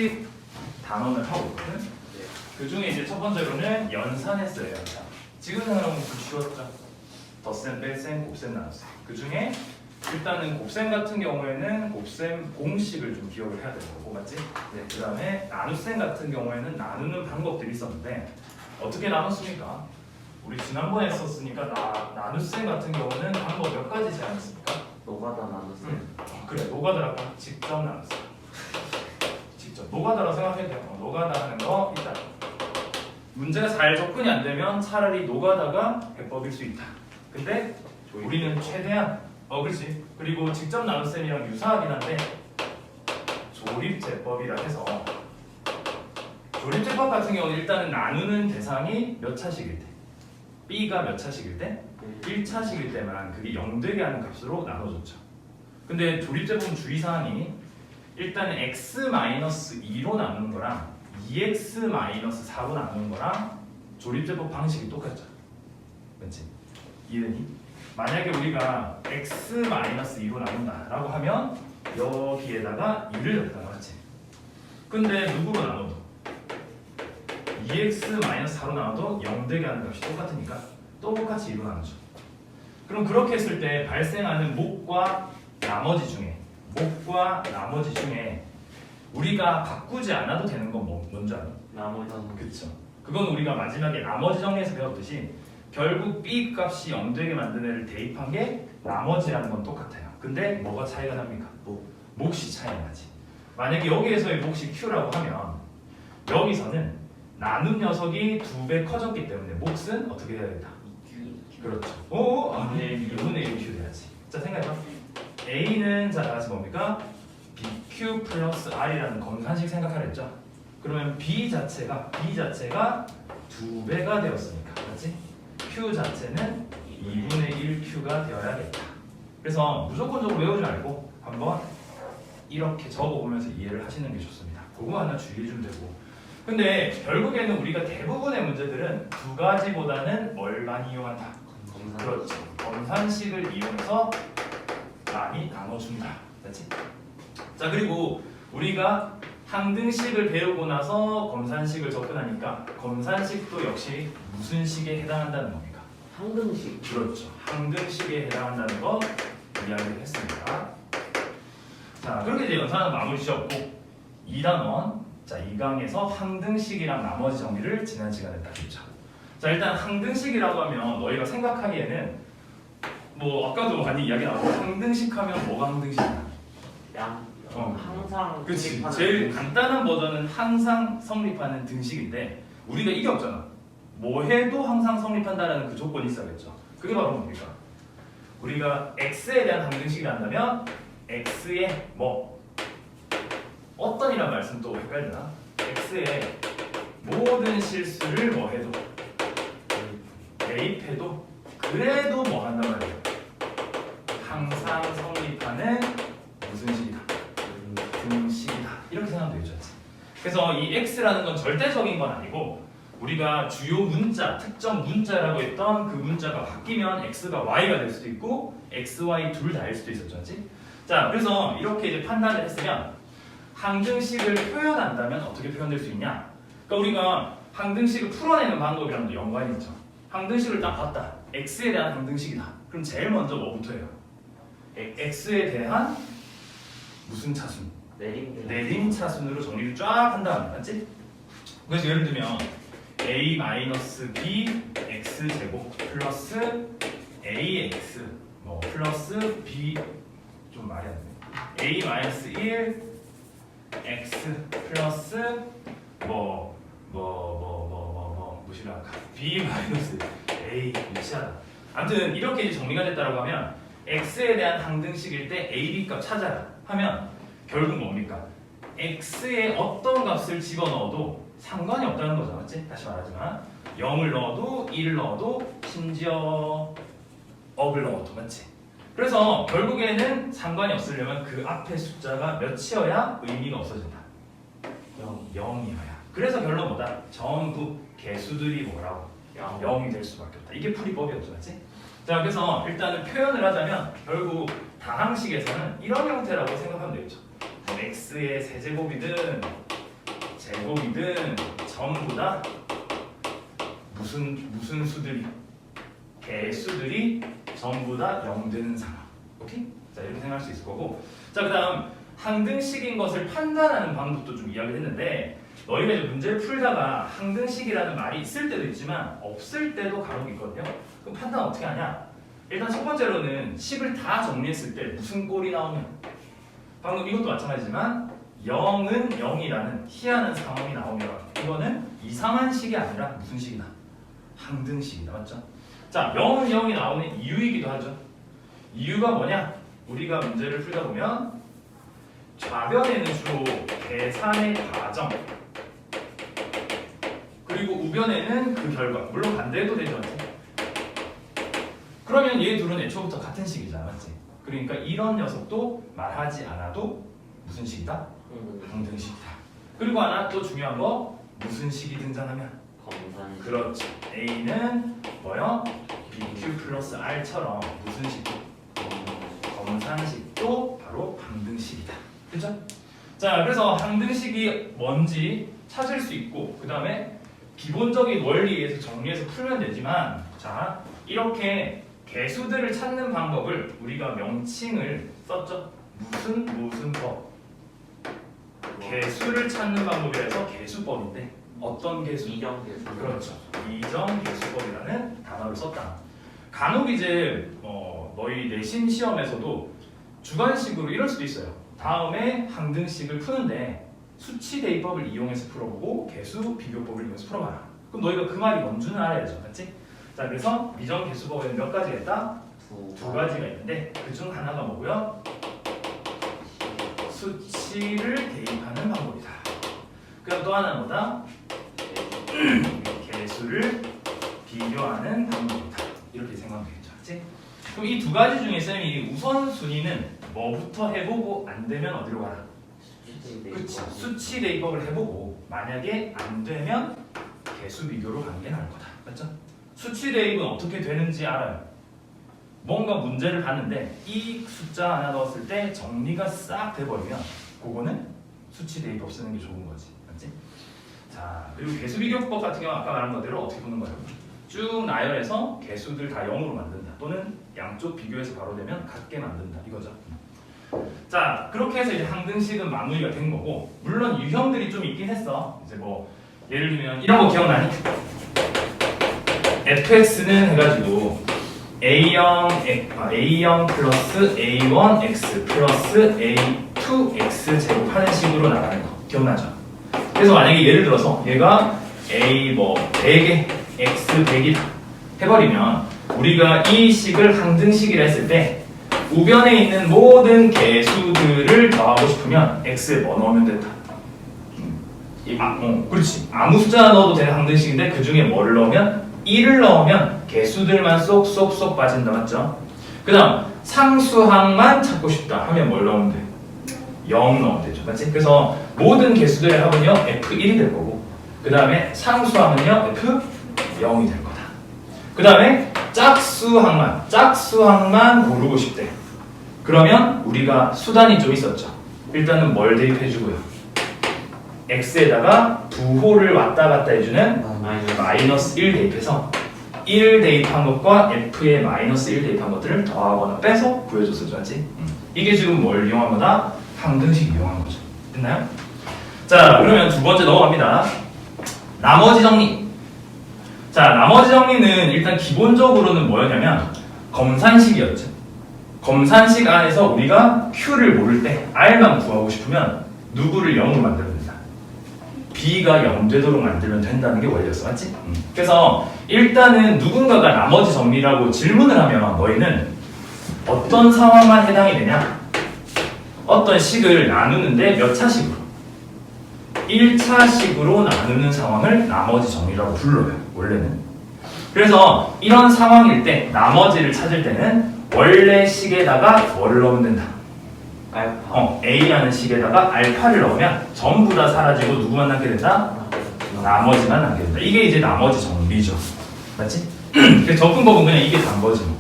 가지씩 단원을 하고 있거든. 그 중에 이제 첫 번째로는 연산했어요. 연산. 지금 생각하면 그 쉬웠죠. 덧셈, 뺄셈, 곱셈, 나눗셈. 그 중에 일단은 곱셈 같은 경우에는 곱셈 공식을 좀 기억을 해야 되는 거고, 맞지? 네. 그 다음에 나눗셈 같은 경우에는 나누는 방법들이 있었는데 어떻게 나눴습니까? 우리 지난번에 했었으니까 나눗셈 같은 경우는 방법 몇 가지 제안했습니까? 노가다 나눗셈. 그래, 노가다라고 직접 나눴어요. 직접 노가다라고 생각해도 돼요. 노가다 하는 거 있다. 문제가 잘 접근이 안 되면 차라리 노가다가 해법일 수 있다. 근데 우리는 최대한 그렇지. 그리고 직접 나눗셈이랑 유사하긴 한데 조립제법이라 해서 조립제법 같은 경우는 일단은 나누는 대상이 몇 차식일 때 B가 몇 차식일 때 1차식일 때만 그게 0되게 하는 값으로 나눠줬죠. 근데 조립제법은 주의사항이 일단은 x-2로 나누는 거랑 2x-4로 나누는 거랑 조립제법 방식이 똑같죠. 그렇지? 이해되니? 만약에 우리가 x-2로 나눈다라고 하면 여기에다가 2를 넣다 맞지? 근데 누구로 나눠도 2x-4로 나눠도 0되게 하는 값이 똑같으니까 똑같이 2로 나누죠. 그럼 그렇게 했을 때 발생하는 목과 나머지 중에 우리가 바꾸지 않아도 되는 건 뭔지 알아? 나머지. 그렇죠. 그건 우리가 마지막에 나머지 정리에서 배웠듯이 결국 B 값이 0되게 만든 애를 대입한 게 나머지라는 건 똑같아요. 근데 뭐가 차이가 납니까? 몫이 차이가 나지. 만약에 여기에서의 몫이 Q라고 하면 여기서는 나눈 녀석이 2배 커졌기 때문에 몫은 어떻게 돼야 된다? 그렇죠. 네, 2분의 1 Q 돼야지. 자, 생각해봐. A는 자, 다시 뭡니까? BQ 플러스 R이라는 검산식 생각하랬죠? 그러면 B 자체가 2배가 되었으니까, 그렇지? Q 자체는 2분의 1 Q가 되어야겠다. 그래서 무조건적으로 외우지 말고 한번 이렇게 적어보면서 이해를 하시는 게 좋습니다. 그거 하나 주의해주면 되고. 근데 결국에는 우리가 대부분의 문제들은 두 가지보다는 뭘 많이 이용한다? 그렇죠. 검산식을 이용해서 많이 나눠준다. 그렇지? 자, 그리고 우리가 항등식을 배우고 나서 검산식을 접근하니까 검산식도 역시 무슨 식에 해당한다는 겁니까? 항등식. 그렇죠. 항등식에 해당한다는 거 이야기를 했습니다. 자, 그렇게 이제 연산은 마무리 지었고 2단원. 자, 2강에서 항등식이랑 나머지 정리를 지난 시간에 딱 했죠. 자, 일단 항등식이라고 하면 너희가 생각하기에는 뭐 아까도 많이 이야기 나왔고 항등식 하면 뭐가 항등식이야? 항상. 그치. 제일 간단한 버전은 항상 성립하는 등식인데 우리가 이게 없잖아. 뭐 해도 항상 성립한다라는 그 조건이 있어야겠죠. 그게 바로 뭡니까? 우리가 x에 대한 항등식을 한다면 x의 뭐 어떤이란 말씀 또 헷갈리나? x의 모든 실수를 뭐 해도 대입해도 그래도 뭐 한단 말이에요? 항상 성립하는 무슨 식이다? 등식이다. 이렇게 생각하면 되겠죠. 그래서 이 x라는 건 절대적인 건 아니고 우리가 주요 문자, 특정 문자라고 했던 그 문자가 바뀌면 x가 y가 될 수도 있고 x, y 둘 다일 수도 있었죠. 그렇지? 자, 그래서 이렇게 이제 판단을 했으면 항등식을 표현한다면 어떻게 표현될 수 있냐? 그러니까 우리가 항등식을 풀어내는 방법이랑도 연관이 있죠. 항등식을 딱 봤다. x에 대한 항등식이다. 그럼 제일 먼저 뭐부터 해요? x에 대한 무슨 차순? 내림 차순으로 정리를 쫙 한 다음에 맞지? 그래서 예를 들면 a-b x제곱 플러스 ax 뭐 플러스 b 좀 말이 안 되네. a-1 x 플러스 무시라 b 마이너스 a 무시하다. 아무튼 이렇게 이제 정리가 됐다라고 하면 x에 대한 항등식일 때 a, b 값 찾아라 하면 결국 뭡니까? x에 어떤 값을 집어넣어도 상관이 없다는 거죠. 맞지? 다시 말하지만 0을 넣어도 1을 넣어도 심지어 업을 넣어도 맞지? 그래서 결국에는 상관이 없으려면 그 앞에 숫자가 몇이어야 의미가 없어진다. 0이어야. 그래서 결론 뭐다? 전부 개수들이 뭐라고? 0이 될 수밖에 없다. 이게 풀이법이었죠. 맞지? 자, 그래서 일단은 표현을 하자면 결국 다항식에서는 이런 형태라고 생각하면 되겠죠. 뭐 x의 세제곱이든 제곱이든 전부 다 무슨 수들이 개수들이 전부 다 0 되는 상황. 오케이? 자, 이렇게 생각할 수 있을 거고. 자, 그다음 항등식인 것을 판단하는 방법도 좀 이야기를 했는데 너희가 이제 문제를 풀다가 항등식이라는 말이 있을 때도 있지만 없을 때도 간혹 있거든요. 그럼 판단 어떻게 하냐? 일단 첫 번째로는 식을 다 정리했을 때 무슨 꼴이 나오면 방금 이것도 마찬가지지만 0은 0이라는 희한한 상황이 나오면 이거는 이상한 식이 아니라 무슨 식이다? 항등식이다. 맞죠? 자, 0은 0이 나오는 이유이기도 하죠. 이유가 뭐냐? 우리가 문제를 풀다 보면 좌변에는 주로 계산의 과정 그리고 우변에는 그 결과 물론 반대도 되죠. 그러면 얘 둘은 애초부터 같은 식이잖아. 맞지? 그러니까 이런 녀석도 말하지 않아도 무슨 식이다? 항등식이다. 그리고 하나 또 중요한 거 무슨 식이 등장하면 검산식. 그렇죠. A는 뭐요? BQ 플러스 R처럼 무슨 식? 검산식도 바로 항등식이다. 그렇죠? 자, 그래서 항등식이 뭔지 찾을 수 있고 그 다음에 기본적인 원리에서 정리해서 풀면 되지만 자, 이렇게 개수들을 찾는 방법을 우리가 명칭을 썼죠. 무슨 법? 개수를 찾는 방법이라서 개수법인데 어떤 개수? 이정계수. 그렇죠. 이정계수법이라는 단어를 썼다. 간혹 이제 너희 내신 시험에서도 주관식으로 이럴 수도 있어요. 다음에 항등식을 푸는데 수치 대입법을 이용해서 풀어보고 개수 비교법을 이용해서 풀어봐라. 그럼 너희가 그 말이 뭔지는 알아야죠. 맞지? 자, 그래서 이정계수법에는 몇 가지가 있다? 두 가지가 있는데 그중 하나가 뭐고요? 수치를 대입하는 방법이다. 그럼 또 하나는 뭐다? 개수를 비교하는 방법이다. 이렇게 생각하면 되겠죠. 맞지? 그럼 이 두 가지 중에 쌤이 우선순위는 뭐부터 해보고 안 되면 어디로 가라? 그치. 수치 대입법을 해보고 만약에 안 되면 개수 비교로 가는 게 나을 거다. 맞죠? 수치 대입은 어떻게 되는지 알아요. 뭔가 문제를 봤는데 이 숫자 하나 넣었을 때 정리가 싹 돼버리면 그거는 수치 대입법 쓰는 게 좋은 거지. 맞지? 자, 그리고 개수 비교법 같은 경우 아까 말한 것대로 어떻게 보는 거예요? 쭉 나열해서 개수들 다 0으로 만든다. 또는 양쪽 비교해서 바로 되면 같게 만든다. 이거죠. 자, 그렇게 해서 이제 항등식은 마무리가 된 거고 물론 유형들이 좀 있긴 했어. 이제 뭐 예를 들면 이런 거 기억나니? fx는 해가지고 a0 플러스 a1x 플러스 a2x 제곱하는 식으로 나가는 거 기억나죠? 그래서 만약에 예를 들어서 얘가 a 뭐 100에 x 100이다 해버리면 우리가 이 식을 항등식이라 했을 때 우변에 있는 모든 개수들을 더하고 싶으면 x에 뭐 넣으면 된다? 그렇지. 아무 숫자 넣어도 되는 항등식인데 그 중에 뭐를 넣으면 1을 넣으면 개수들만 쏙쏙쏙 빠진다. 맞죠? 그 다음 상수항만 찾고 싶다 하면 뭘 넣으면 돼? 0 넣으면 되죠. 맞지? 그래서 모든 개수들의 합은요 F1이 될 거고 그 다음에 상수항은요 F0이 될 거다. 그 다음에 짝수항만 고르고 싶대. 그러면 우리가 수단이 좀 있었죠. 일단은 뭘 대입해주고요? x에다가 부호를 왔다 갔다 해주는 마이너스 1 대입해서 1 대입한 것과 f에 마이너스 1 대입한 것들을 더하거나 빼서 구해줬었죠. 맞지? 이게 지금 뭘 이용한 거다? 항등식 이용한 거죠. 됐나요? 자, 그러면 두 번째 넘어갑니다. 나머지 정리. 자, 나머지 정리는 일단 기본적으로는 뭐였냐면 검산식이었죠. 검산식 안에서 우리가 Q를 모를 때 R만 구하고 싶으면 누구를 0으로 만들면 된다. B가 0 되도록 만들면 된다는 게 원리였어. 맞지? 그래서 일단은 누군가가 나머지 정리라고 질문을 하면 너희는 어떤 상황만 해당이 되냐? 어떤 식을 나누는데 몇 차식으로? 1차식으로 나누는 상황을 나머지 정리라고 불러요. 원래는. 그래서 이런 상황일 때 나머지를 찾을 때는 원래 식에다가 뭐를 넣으면 된다? 알파. A라는 식에다가 알파를 넣으면 전부 다 사라지고 누구만 남게 된다? 나머지만 남게 된다. 이게 이제 나머지 정리죠. 맞지? 그래서 접근법은 그냥 이게 단 거지 뭐.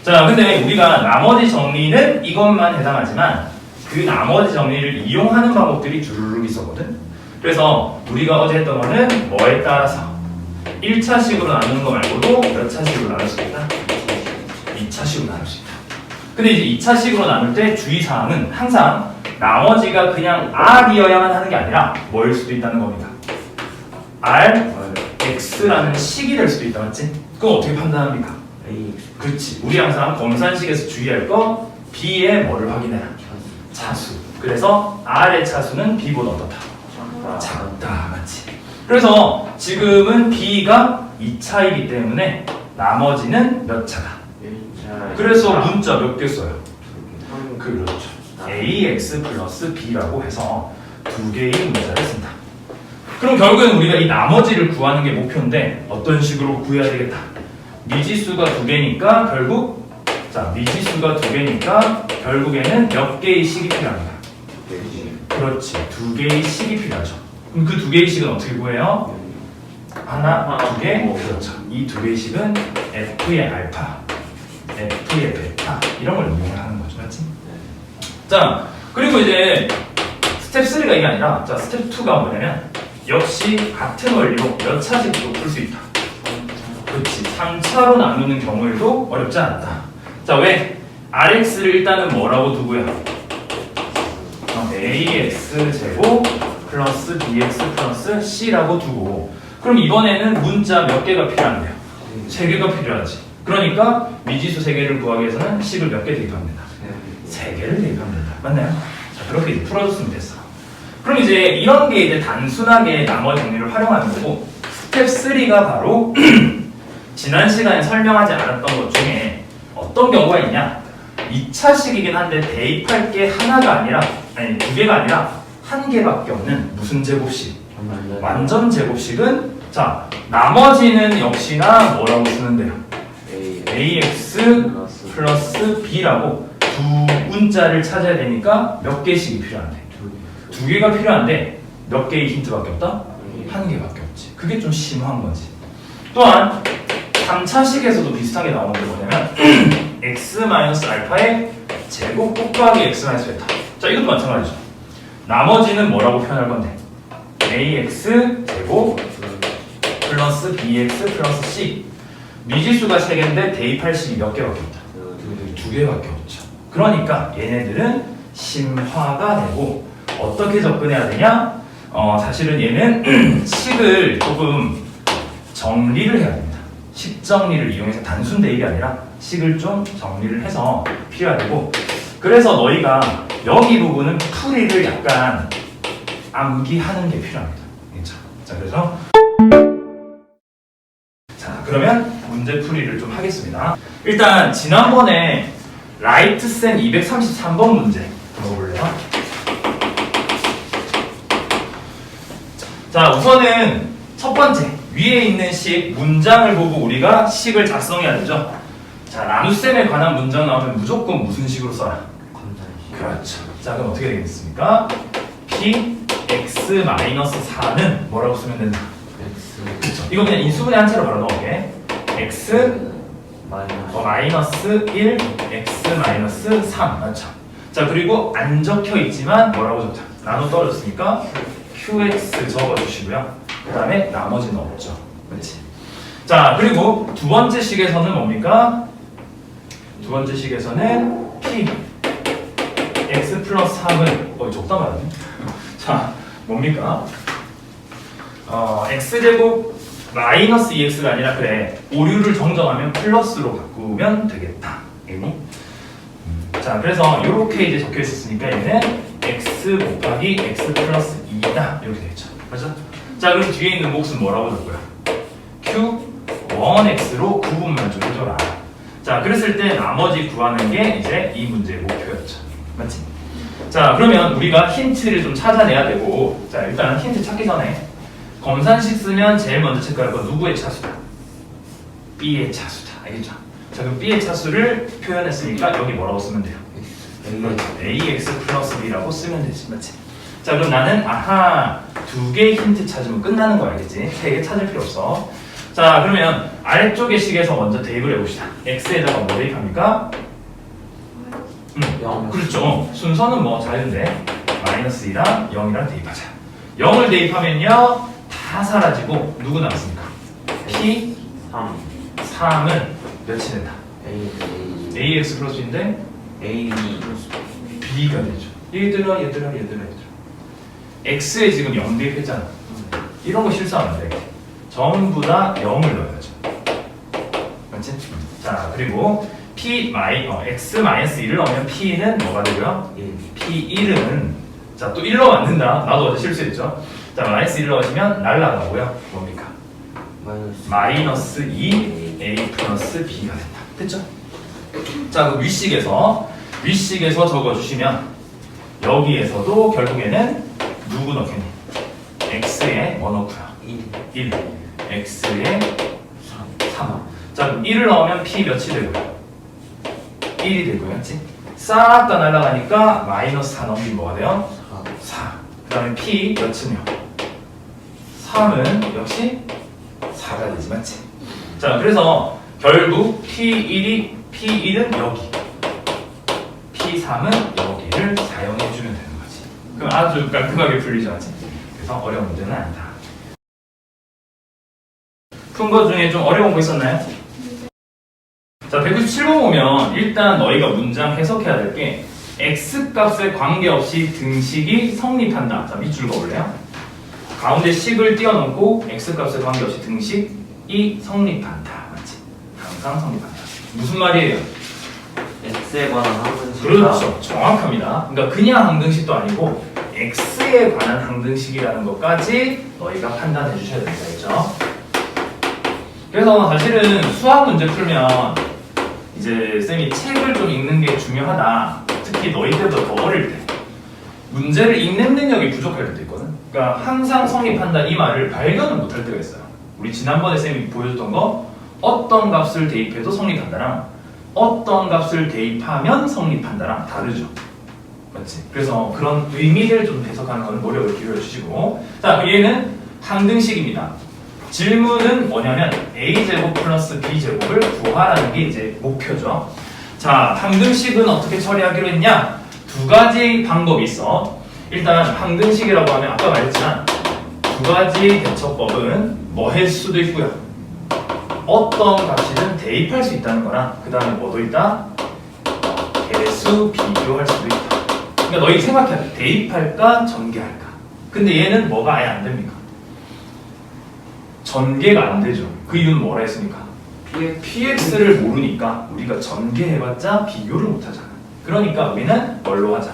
자, 근데 우리가 나머지 정리는 이것만 해당하지만 그 나머지 정리를 이용하는 방법들이 주르륵 있었거든. 그래서 우리가 어제 했던 거는 뭐에 따라서 1차식으로 나누는 거 말고도 몇 차식으로 나눌 수 있다? 2차식으로 나눌 수 있다. 근데 이제 2차식으로 나눌 때 주의사항은 항상 나머지가 그냥 R이어야만 하는 게 아니라 뭐일 수도 있다는 겁니다. R, X라는 식이 될 수도 있다, 맞지? 그럼 어떻게 판단합니까? 그렇지. 우리 항상 검산식에서 주의할 거 B의 뭐를 확인해라? 차수. 그래서 R의 차수는 B보다 어떻다? 작다, 맞지? 그래서 지금은 B가 2차이기 때문에 나머지는 몇 차다? 그래서 문자 몇 개 써요? 그렇죠. AX 플러스 B라고 해서 두 개의 문자를 쓴다. 그럼 결국은 우리가 이 나머지를 구하는 게 목표인데 어떤 식으로 구해야 되겠다? 미지수가 두 개니까 결국 미지수가 두 개니까 결국에는 몇 개의 식이 필요합니다. 그렇지. 두 개의 식이 필요하죠. 그럼 그 두 개의 식은 어떻게 구해요? 하나, 두 개. 그렇죠. 이 두 개의 식은 F의 알파, F의 베타 이런 걸 이용을 하는 거죠, 맞지? 자, 그리고 이제 스텝 3가 이게 아니라 스텝 2가 뭐냐면 역시 같은 원리로 몇 차식도 풀 수 있다. 그렇지. 3차로 나누는 경우에도 어렵지 않았다. 자, 왜? RX를 일단은 뭐라고 두고요? AX 제곱 플러스 BX 플러스 C라고 두고 그럼 이번에는 문자 몇 개가 필요한데요? 3개가 필요하지. 그러니까 미지수 3개를 구하기 위해서는 식을 몇 개 대입하면 된다? 3개를 대입하면 된다. 맞나요? 자, 그렇게 이제 풀어줬으면 됐어. 그럼 이제 이런 게 이제 단순하게 나머지 정리를 활용하는 거고 스텝 3가 바로 지난 시간에 설명하지 않았던 것 중에 어떤 경우가 있냐? 2차식이긴 한데 대입할 게 하나가 아니라 두 개가 아니라 한 개밖에 없는 무슨 제곱식? 완전 제곱식은 자 나머지는 역시나 뭐라고 쓰는데요? AX 플러스 B라고 두 문자를 찾아야 되니까 몇 개씩이 필요한데? 두 개가 필요한데 몇 개의 힌트밖에 없다? 한 개밖에 없지. 그게 좀 심한 거지. 또한 3차식에서도 비슷하게 나오는 게 뭐냐면 x-알파의 제곱 곱하기 x-베타. 자, 이것도 마찬가지죠. 나머지는 뭐라고 표현할 건데? ax 제곱 플러스 bx 플러스 c. 미지수가 3개인데 대입할 식이 몇 개밖에 없다? 2개밖에 없죠. 그러니까 얘네들은 심화가 되고 어떻게 접근해야 되냐? 사실은 얘는 식을 조금 정리를 해야 됩니다. 식 정리를 이용해서 단순 대입이 아니라 식을 좀 정리를 해서 필요하고 그래서 너희가 여기 부분은 풀이를 약간 암기하는 게 필요합니다. 자, 그래서 자, 그러면 문제 풀이를 좀 하겠습니다. 일단 지난번에 라이트센 233번 문제 들어볼래요? 자, 우선은 첫 번째 위에 있는 식 문장을 보고 우리가 식을 작성해야 되죠. 자, 나눗셈에 관한 문장 나오면 무조건 무슨 식으로 써라? 그렇죠. 자, 그럼 어떻게 되겠습니까? P x-4는 뭐라고 쓰면 된다? 그렇죠. 이거 그냥 인수분해 한 차로 바로 넣을게. x 마이너스 1 x 마이너스 3 맞죠? 자, 그리고 안 적혀 있지만 뭐라고 적자? 나눠 떨어졌으니까 qx 적어주시고요. 그 다음에 나머지는 없죠. 그렇지? 자, 그리고 두 번째 식에서는 뭡니까? 두 번째 식에서는 p x 플러스 3은 적다 말았네. 자, 뭡니까? x제곱 마이너스 2x가 아니라 그래 오류를 정정하면 플러스로 바꾸면 되겠다. 자, 그래서 이렇게 이제 적혀 있었으니까 얘는 x 곱하기 x 플러스 2다 이렇게 되겠죠. 맞죠? 자, 그럼 뒤에 있는 몫은 뭐라고 적고요? q1x로 구분만 좀 해줘라. 자, 그랬을 때 나머지 구하는 게 이제 이 문제의 목표였죠. 맞지? 자, 그러면 우리가 힌트를 좀 찾아내야 되고 자, 일단 힌트 찾기 전에 검산식 쓰면 제일 먼저 체크할 건 누구의 차수다? B의 차수다. 알겠죠? 자, 그럼 B의 차수를 표현했으니까 여기 뭐라고 쓰면 돼요? AX 플러스 B라고 쓰면 되지. 맞지? 자, 그럼 나는 두 개의 힌트 찾으면 끝나는 거 알겠지? 3개 찾을 필요 없어. 자, 그러면 아래쪽의 식에서 먼저 대입을 해봅시다. X에다가 뭐 대입합니까? 0. 그렇죠. 순서는 뭐 자유인데 마이너스 2랑 0이랑 대입하자. 0을 대입하면요 다 사라지고 누구 남습니까? P 3 3은 몇이 된다? A AX 플러스 B인데 A B가 되죠. 얘들아 X에 지금 0 대입했잖아. 이런 거 실수하면 안 돼. 전부 다 0을 넣어야죠. 맞지? 자 그리고 X-1을 넣으면 P는 뭐가 되고요? P1은 자 또 1 넣으면 안 된다. 나도 어제 실수했죠. 자 마이너스 1 넣으시면 날라가고요. 뭡니까? 마이너스 2 A 플러스 B가 된다. 됐죠? 자 그 윗식에서 적어주시면 여기에서도 결국에는 누구 넣겠니? X에 뭐 넣고요? 1 X에 3 자 그럼 1을 넣으면 P 몇이 되고요? 1이 되고요. 맞지? 싹 다 날아가니까 마이너스 4 넘기면 뭐가 돼요? 4 그 다음에 P 몇은요? 3은 역시 4가 되지 맞지? 자 그래서 결국 P1은 여기 P3은 여기를 사용해주면 되는 거지. 그럼 아주 깔끔하게 풀리죠 맞지? 그래서 어려운 문제는 아니다. 푼 거 중에 좀 어려운 거 있었나요? 자 197번 보면 일단 너희가 문장 해석해야 될 게 X값에 관계없이 등식이 성립한다. 자 밑줄 그어볼래요? 가운데 식을 띄워놓고 X값에 관계없이 등식이 성립한다. 맞지? 항상 성립한다. 무슨 말이에요? X에 관한 항등식이다. 그렇죠. 정확합니다. 그러니까 그냥 항등식도 아니고 X에 관한 항등식이라는 것까지 너희가 판단해 주셔야 됩니다. 그렇죠? 그래서 사실은 수학 문제 풀면 이제 쌤이 책을 좀 읽는 게 중요하다. 특히 너희 때보다 더 어릴 때 문제를 읽는 능력이 부족할 때도 있거든. 그러니까 항상 성립한다 이 말을 발견을 못할 때가 있어요. 우리 지난번에 쌤이 보여줬던 거 어떤 값을 대입해도 성립한다랑 어떤 값을 대입하면 성립한다랑 다르죠. 맞지? 그래서 그런 의미를 좀 해석하는 건 노력을 기울여 주시고 자 얘는 항등식입니다. 질문은 뭐냐면 a제곱 플러스 b제곱을 구하라는 게 이제 목표죠. 자 항등식은 어떻게 처리하기로 했냐? 두 가지 방법이 있어. 일단 항등식이라고 하면 아까 말했지만 두 가지 대처법은 뭐 할 수도 있고요. 어떤 값이든 대입할 수 있다는 거랑 그 다음에 뭐도 있다? 개수 비교할 수도 있다. 그러니까 너희 생각해야 돼. 대입할까 전개할까. 근데 얘는 뭐가 아예 안 됩니까? 전개가 안 되죠. 그 이유는 뭐라 했습니까? PX를 모르니까 우리가 전개해봤자 비교를 못하잖아. 그러니까 우리는 뭘로 하자?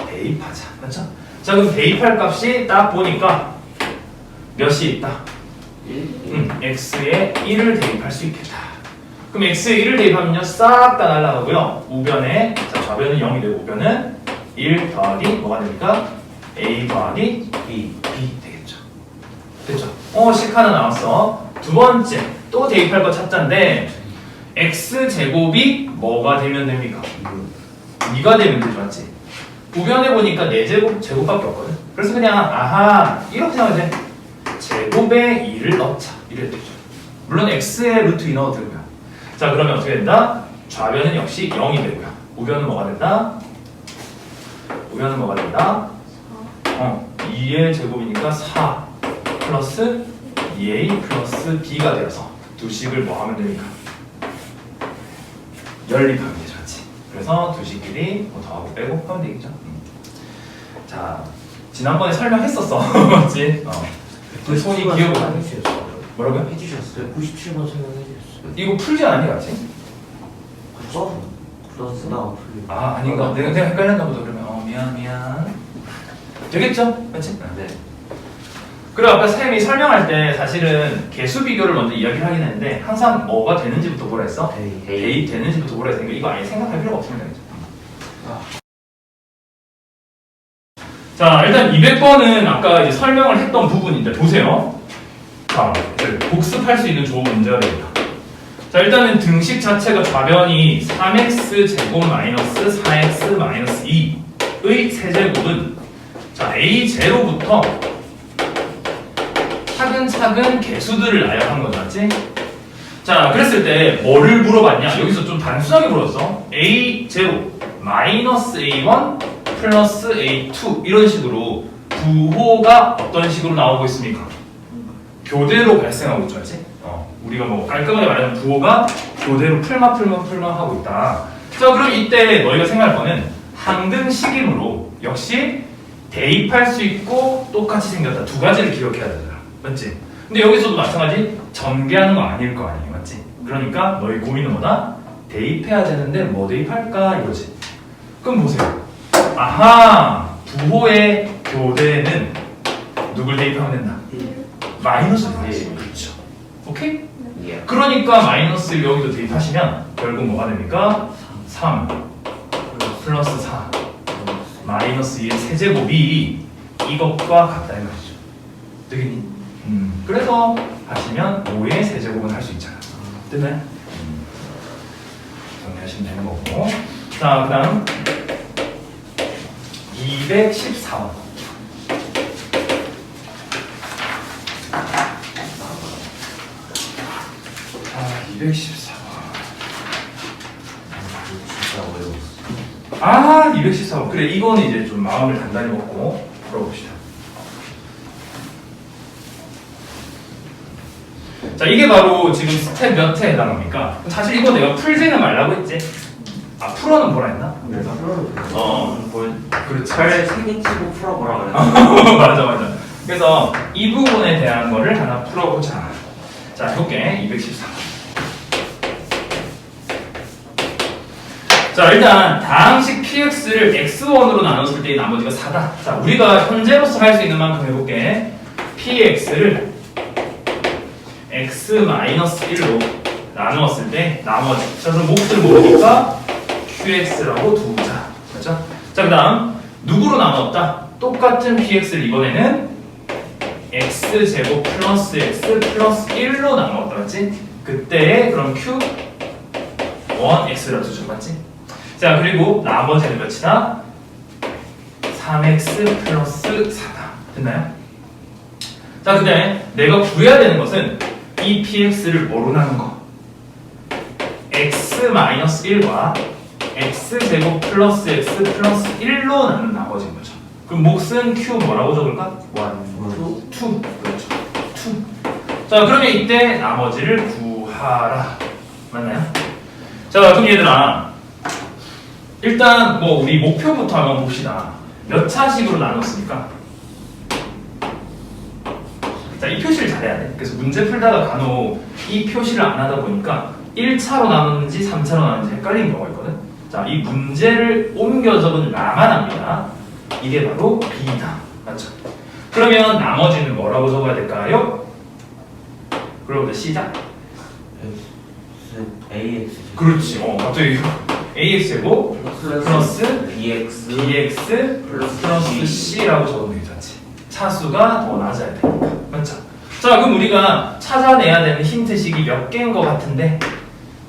대입하자. 맞죠? 자 그럼 대입할 값이 딱 보니까 몇이 있다? X에 1을 대입할 수 있겠다. 그럼 X에 1을 대입하면요 싹 다 날아가고요. 우변에 자 좌변은 0이 되고 우변은 1 더하기 뭐가 됩니까? A 더하기 B 되겠죠. 됐죠? 식 하나 나왔어. 두 번째 또 대입할 거 찾자인데 X제곱이 뭐가 되면 됩니까? 2가 되면 되죠. 맞지? 우변에 보니까 4제곱, 제곱밖에 없거든. 그래서 그냥 아하 이렇게 생각하면 돼. 제곱에 2를 넣자. 이래도 되죠. 물론 X에 루트 2 넣어도 되고요. 자 그러면 어떻게 된다? 좌변은 역시 0이 되고요. 우변은 뭐가 된다? 2의 제곱이니까 4 플러스 2a 플러스 b가 되어서 두 식을 뭐 하면 됩니까? 연립하면 되죠. 맞지? 그래서 두 식끼리 뭐 더하고 빼고 하면 되겠죠. 자 지난번에 설명했었어. 맞지? 그 손이 기억을 안 해주셨어요. 뭐라고요? 해주셨어요. 97번 설명해주셨어요. 이거 풀지 않았니 같이? 그쵸? 그렇구나. 아 아닌가? 내가 헷갈렸나 보다. 그러면 미안 되겠죠? 맞지? 네. 그리고 아까 쌤이 설명할 때 사실은 개수 비교를 먼저 이야기를 하긴 했는데 항상 뭐가 되는지부터 뭐라 했어? 대입 되는지부터 뭐라 했으니까 이거 아예 생각할 필요가 없습니다. 자 일단 200번은 아까 이제 설명을 했던 부분인데 보세요. 자 복습할 수 있는 좋은 문제가 됩니다. 자 일단은 등식 자체가 좌변이 3x 제곱 마이너스 4x 마이너스 2의 세제곱은 자 a0부터 차근차근 개수들을 나열한 거 맞지? 자 그랬을 때 뭐를 물어봤냐? 여기서 좀 단순하게 물었어. a0 마이너스 a1 플러스 a2 이런 식으로 부호가 어떤 식으로 나오고 있습니까? 교대로 발생하고 있죠, 알지? 우리가 뭐 깔끔하게 말하면 부호가 교대로 풀마 하고 있다. 자, 그럼 이때 너희가 생각할 거는 항등식이므로 역시 대입할 수 있고 똑같이 생겼다. 두 가지를 기억해야 되더라. 맞지? 근데 여기서도 마찬가지 전개하는 거 아닐 거 아니에요. 맞지? 그러니까 너희 고민은 뭐다? 대입해야 되는데 뭐 대입할까 이거지. 그럼 보세요. 아하! 부호의 교대는 누굴 대입하면 된다? 마이너스 대입. 그렇죠. 오케이? 예. 그러니까 마이너스 여기도 대입하시면 결국 뭐가 됩니까? 3 플러스 4 마이너스 2의 세제곱이 이것과 같다 이 말이죠. 되겠니? 그래서 하시면 5의 세제곱은 할 수 있잖아. 됐나요? 정리하시면 되는 거고. 자, 그 다음 214번. 아, 214번. 진짜 어려웠어. 아, 214번. 그래, 이거는 이제 좀 마음을 단단히 먹고 풀어봅시다. 자, 이게 바로 지금 스텝 몇 회에 해당합니까? 사실 이거 내가 풀지는 말라고 했지? 아, 풀어는 뭐라 했나? 그래서 그렇지. 잘 생긴 치고 풀어보라 그래. 맞아. 그래서 이 부분에 대한 거를 하나 풀어보자. 자, 해볼게. 214번. 자, 일단 다항식 px를 x1으로 나눴을 때 나머지가 4다. 자, 우리가 현재로서 할 수 있는 만큼 해볼게. px를 x-1로 나누었을 때 나머지. 자, 그럼 몫을 모르니까 qx라고 두자. 그렇죠? 자, 그 다음 누구로 나눴다? 똑같은 px를 이번에는 x제곱 플러스 x 플러스 1로 나누었다. 맞지? 그때 그럼 q1x라고 두죠. 맞지? 자, 그리고 나머지는 몇이다? 3x 플러스 4다. 됐나요? 자, 근데 내가 구해야 되는 것은 이 px를 뭐로 나눈 거? x-1과 x제곱 플러스 x 플러스 1로 나눈 나머지인 거죠. 그럼 몫은 q 뭐라고 적을까? 1, 2. 그렇죠. 2. 자, 그러면 이때 나머지를 구하라. 맞나요? 자, 그럼 얘들아, 일단 뭐 우리 목표부터 한번 봅시다. 몇 차식으로 나눴습니까? 자, 이 표시를 잘해야 돼. 그래서 문제 풀다가 간혹 이 표시를 안 하다 보니까 1차로 나눴는지 3차로 나눴는지 헷갈리는 경우가 있거든. 자, 이 문제를 옮겨 적은 라만 합니다. 이게 바로 B다. 맞죠? 그러면 나머지는 뭐라고 적어야 될까요? 그러면 시작. ax. 그렇지. 갑자기 ax제곱 플러스 bx 플러스 c라고 적으면 되겠지. 차수가 더 낮아야 되니까. 맞죠? 자, 그럼 우리가 찾아내야 되는 힌트식이 몇 개인 것 같은데?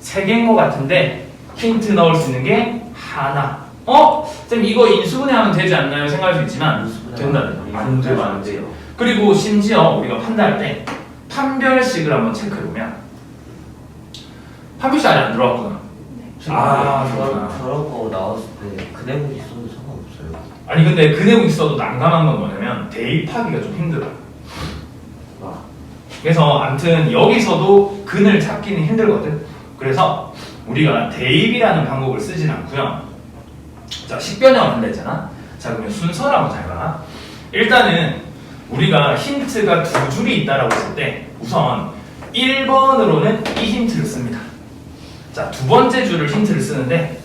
3개인 것 같은데 힌트 넣을 수 있는 게 하나. 쌤 이거 인수분해하면 되지 않나요? 생각할 수 있지만 된다. 안 돼요. 안 돼요. 그리고 심지어 우리가 판단할 때 판별식을 한번 체크해보면 판별식 아직 안 들어왔구나. 그렇구나. 저런 거 나왔을 때 그 내용이 있어도 상관없어요. 아니 근데 그 내용 있어도 난감한 건 뭐냐면 대입하기가 좀 힘들어. 그래서 아무튼 여기서도 근을 찾기는 힘들거든. 그래서 우리가 대입이라는 방법을 쓰진 않고요. 자, 식변형을 한다 했잖아. 자, 그러면 순서를 한번 잘 봐. 일단은 우리가 힌트가 2줄이 있다라고 했을 때 우선 1번으로는 이 힌트를 씁니다. 자, 두 번째 줄을 힌트를 쓰는데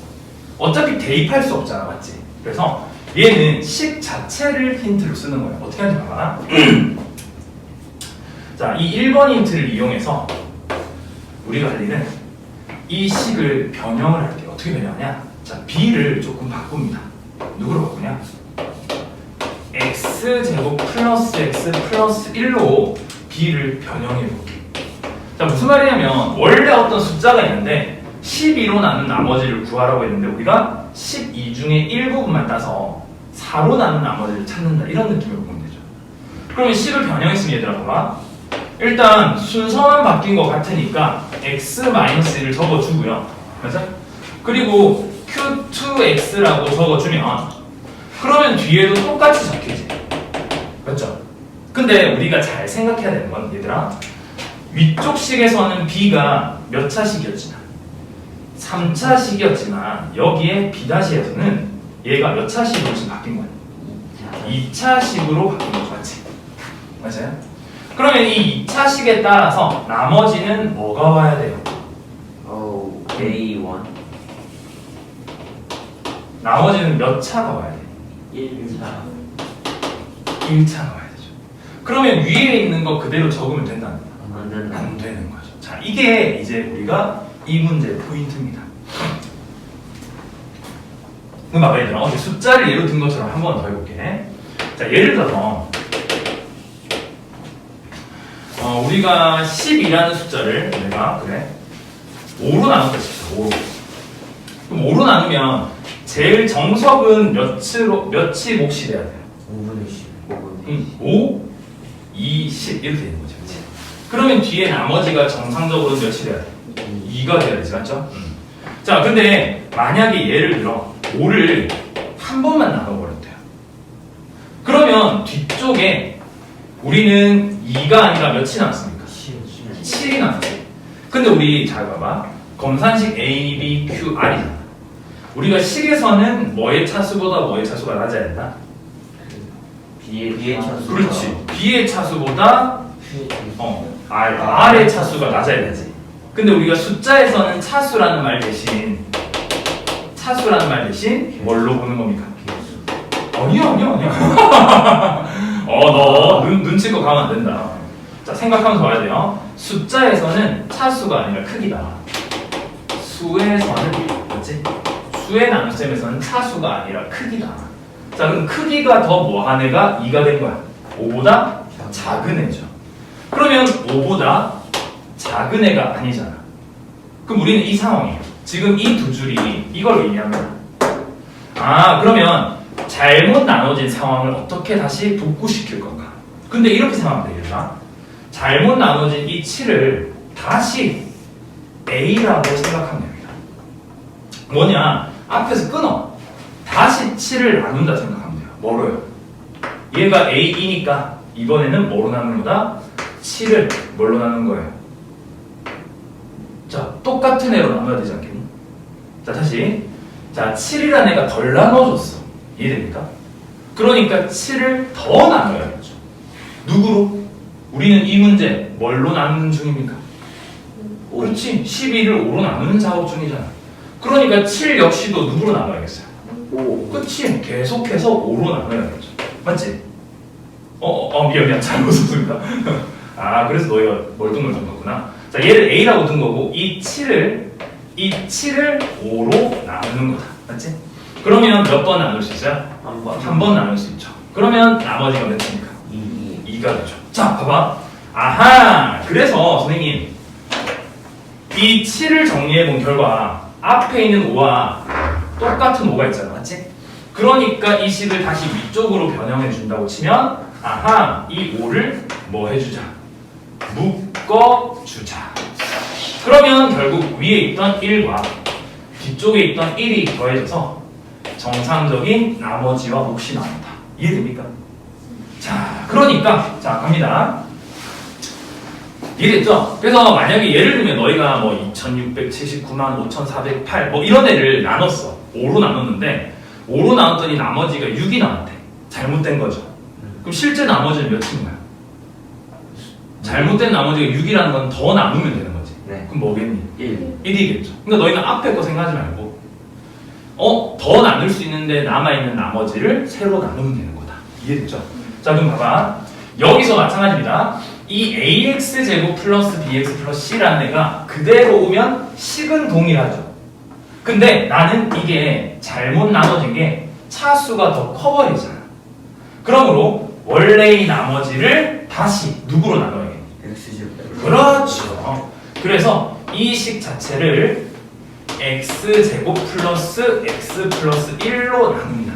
어차피 대입할 수 없잖아. 맞지? 그래서 얘는 식 자체를 힌트로 쓰는 거예요. 어떻게 하는지 봐봐. 자, 이 1번 힌트를 이용해서 우리가 할 일은 이 식을 변형을 할게요. 어떻게 변형하냐? 자, b를 조금 바꿉니다. 누구로 바꾸냐? x제곱 플러스 x 플러스 1로 b를 변형해 볼게요. 자, 무슨 말이냐면 원래 어떤 숫자가 있는데 12로 나눈 나머지를 구하라고 했는데 우리가 12 중에 일부분만 따서 4로 나눈 나머지를 찾는다. 이런 느낌으로 보면 되죠. 그러면 식을 변형했으면 얘들아 봐봐. 일단 순서만 바뀐 것 같으니까 x-1을 적어주고요. 그래서 그리고 q2x라고 적어주면 그러면 뒤에도 똑같이 적히지. 맞죠? 근데 우리가 잘 생각해야 되는 건 얘들아, 위쪽 식에서는 b가 몇 차식이었지만 3차식이었지만 여기에 b-에서는 얘가 몇 차식으로 지금 바뀐 거야? 2차식으로 바뀐 거죠. 맞지? 맞아요? 그러면 이 2차식에 따라서 나머지는 뭐가 와야 돼요? A1 나머지는 몇 차가 와야 돼요? 1차 1차가 와야 되죠. 그러면 위에 있는 거 그대로 적으면 된다? 안 된다. 안 되는 거죠. 자, 이게 이제 우리가 이 문제의 포인트입니다. 그럼 봐봐 얘들아, 어제 숫자를 예로 든 것처럼 한 번 더 해볼게. 자, 예를 들어서 우리가 10이라는 숫자를 내가 그래 5로 나눈다 싶어. 5로. 그럼 5로 나누면 제일 정석은 몇이 몫이 돼야 돼요? 5분의 10 5분의 5, 2, 10 이렇게 되는 거죠. 그치? 그러면 뒤에 나머지가 정상적으로 몇이 돼야 돼? 2가 돼야 되지, 맞죠? 자, 근데 만약에 예를 들어 5를 한 번만 나눠버렸대요. 그러면 뒤쪽에 우리는 2가 아니라 몇이 남습니까? 7이 남았지. 근데 우리 잘 봐봐. 검산식 A, B, Q, R이잖아. 우리가 식에서는 뭐의 차수보다 뭐의 차수가 낮아야 된다? B의 차수 그렇지. B의 차수보다 R의 차수가 낮아야 되지. 근데 우리가 숫자에서는 차수라는 말 대신 뭘로 보는 겁니까? 아니야. 너 눈치껏 가면 안 된다. 자, 생각하면서 봐야 돼요. 숫자에서는 차수가 아니라 크기다. 수에서는, 맞지? 수의 나눗셈에서는 차수가 아니라 크기다. 자, 그럼 크기가 더 뭐한 애가 2가 된 거야. 5보다 작은 애죠. 그러면 5보다 작은 애가 아니잖아. 그럼 우리는 이 상황이에요. 지금 이 두 줄이 이걸 의미합니다. 그러면 잘못 나눠진 상황을 어떻게 다시 복구시킬 건가? 근데 이렇게 생각하면 되겠다. 잘못 나눠진 이 7을 다시 A라고 생각하면 됩니다. 뭐냐? 앞에서 끊어. 다시 7을 나눈다 생각하면 돼요. 뭐로요? 얘가 A이니까 이번에는 뭐로 나누는 거다? 7을 뭘로 나누는 거예요? 자, 똑같은 애로 나눠야 되지 않겠니? 자, 다시. 자, 7이라는 애가 덜 나눠줬어. 이해됩니까? 그러니까 7을 더 나눠야겠죠. 누구로? 우리는 이 문제 뭘로 나누는 중입니까? 그렇지. 12를 5로 나누는 작업 중이잖아. 그러니까 7 역시도 누구로 나눠야겠어요? 5. 그치. 계속해서 5로 나눠야겠죠. 맞지? 미안. 잘못 썼습니다. 그래서 너희가 멀뚱멀뚱 봤구나. 자, 얘를 A라고 둔 거고, 이 7을 5로 나누는 거다. 맞지? 그러면 몇 번 나눌 수 있어요? 한 번 나눌 수 있죠. 그러면 나머지가 몇입니까? 2가 되죠. 자, 봐봐. 그래서 선생님, 이 7을 정리해 본 결과 앞에 있는 5와 똑같은 5가 있잖아. 맞지? 그러니까 이 식을 다시 위쪽으로 변형해 준다고 치면 이 5를 뭐 해주자? 묶어주자. 그러면 결국 위에 있던 1과 뒤쪽에 있던 1이 더해져서 정상적인 나머지와 몫이 나온다. 이해됩니까? 자, 그러니까 갑니다. 이해됐죠? 그래서 만약에 예를 들면 너희가 뭐 2679만 5408 뭐 이런 애를 나눴어. 5로 나눴는데 5로 나눴더니 나머지가 6이 나왔대. 잘못된 거죠. 그럼 실제 나머지는 몇인 거야? 잘못된 나머지가 6이라는 건 더 나누면 되는 거지. 네. 그럼 뭐겠니? 1 1이겠죠. 그러니까 너희는 앞에 거 생각하지 말고 더 나눌 수 있는데 남아있는 나머지를 세로 나누면 되는 거다. 이해됐죠? 자, 그럼 봐봐. 여기서 마찬가지입니다. 이 AX제곱 플러스 BX 플러스 C라는 애가 그대로 오면 식은 동일하죠. 근데 나는 이게 잘못 나눠진 게 차수가 더 커버리잖아. 그러므로 원래의 나머지를 다시 누구로 나눠야겠니? X제곱 그렇죠. 그래서 이 식 자체를 X제곱 플러스 X 플러스 1로 나눕니다.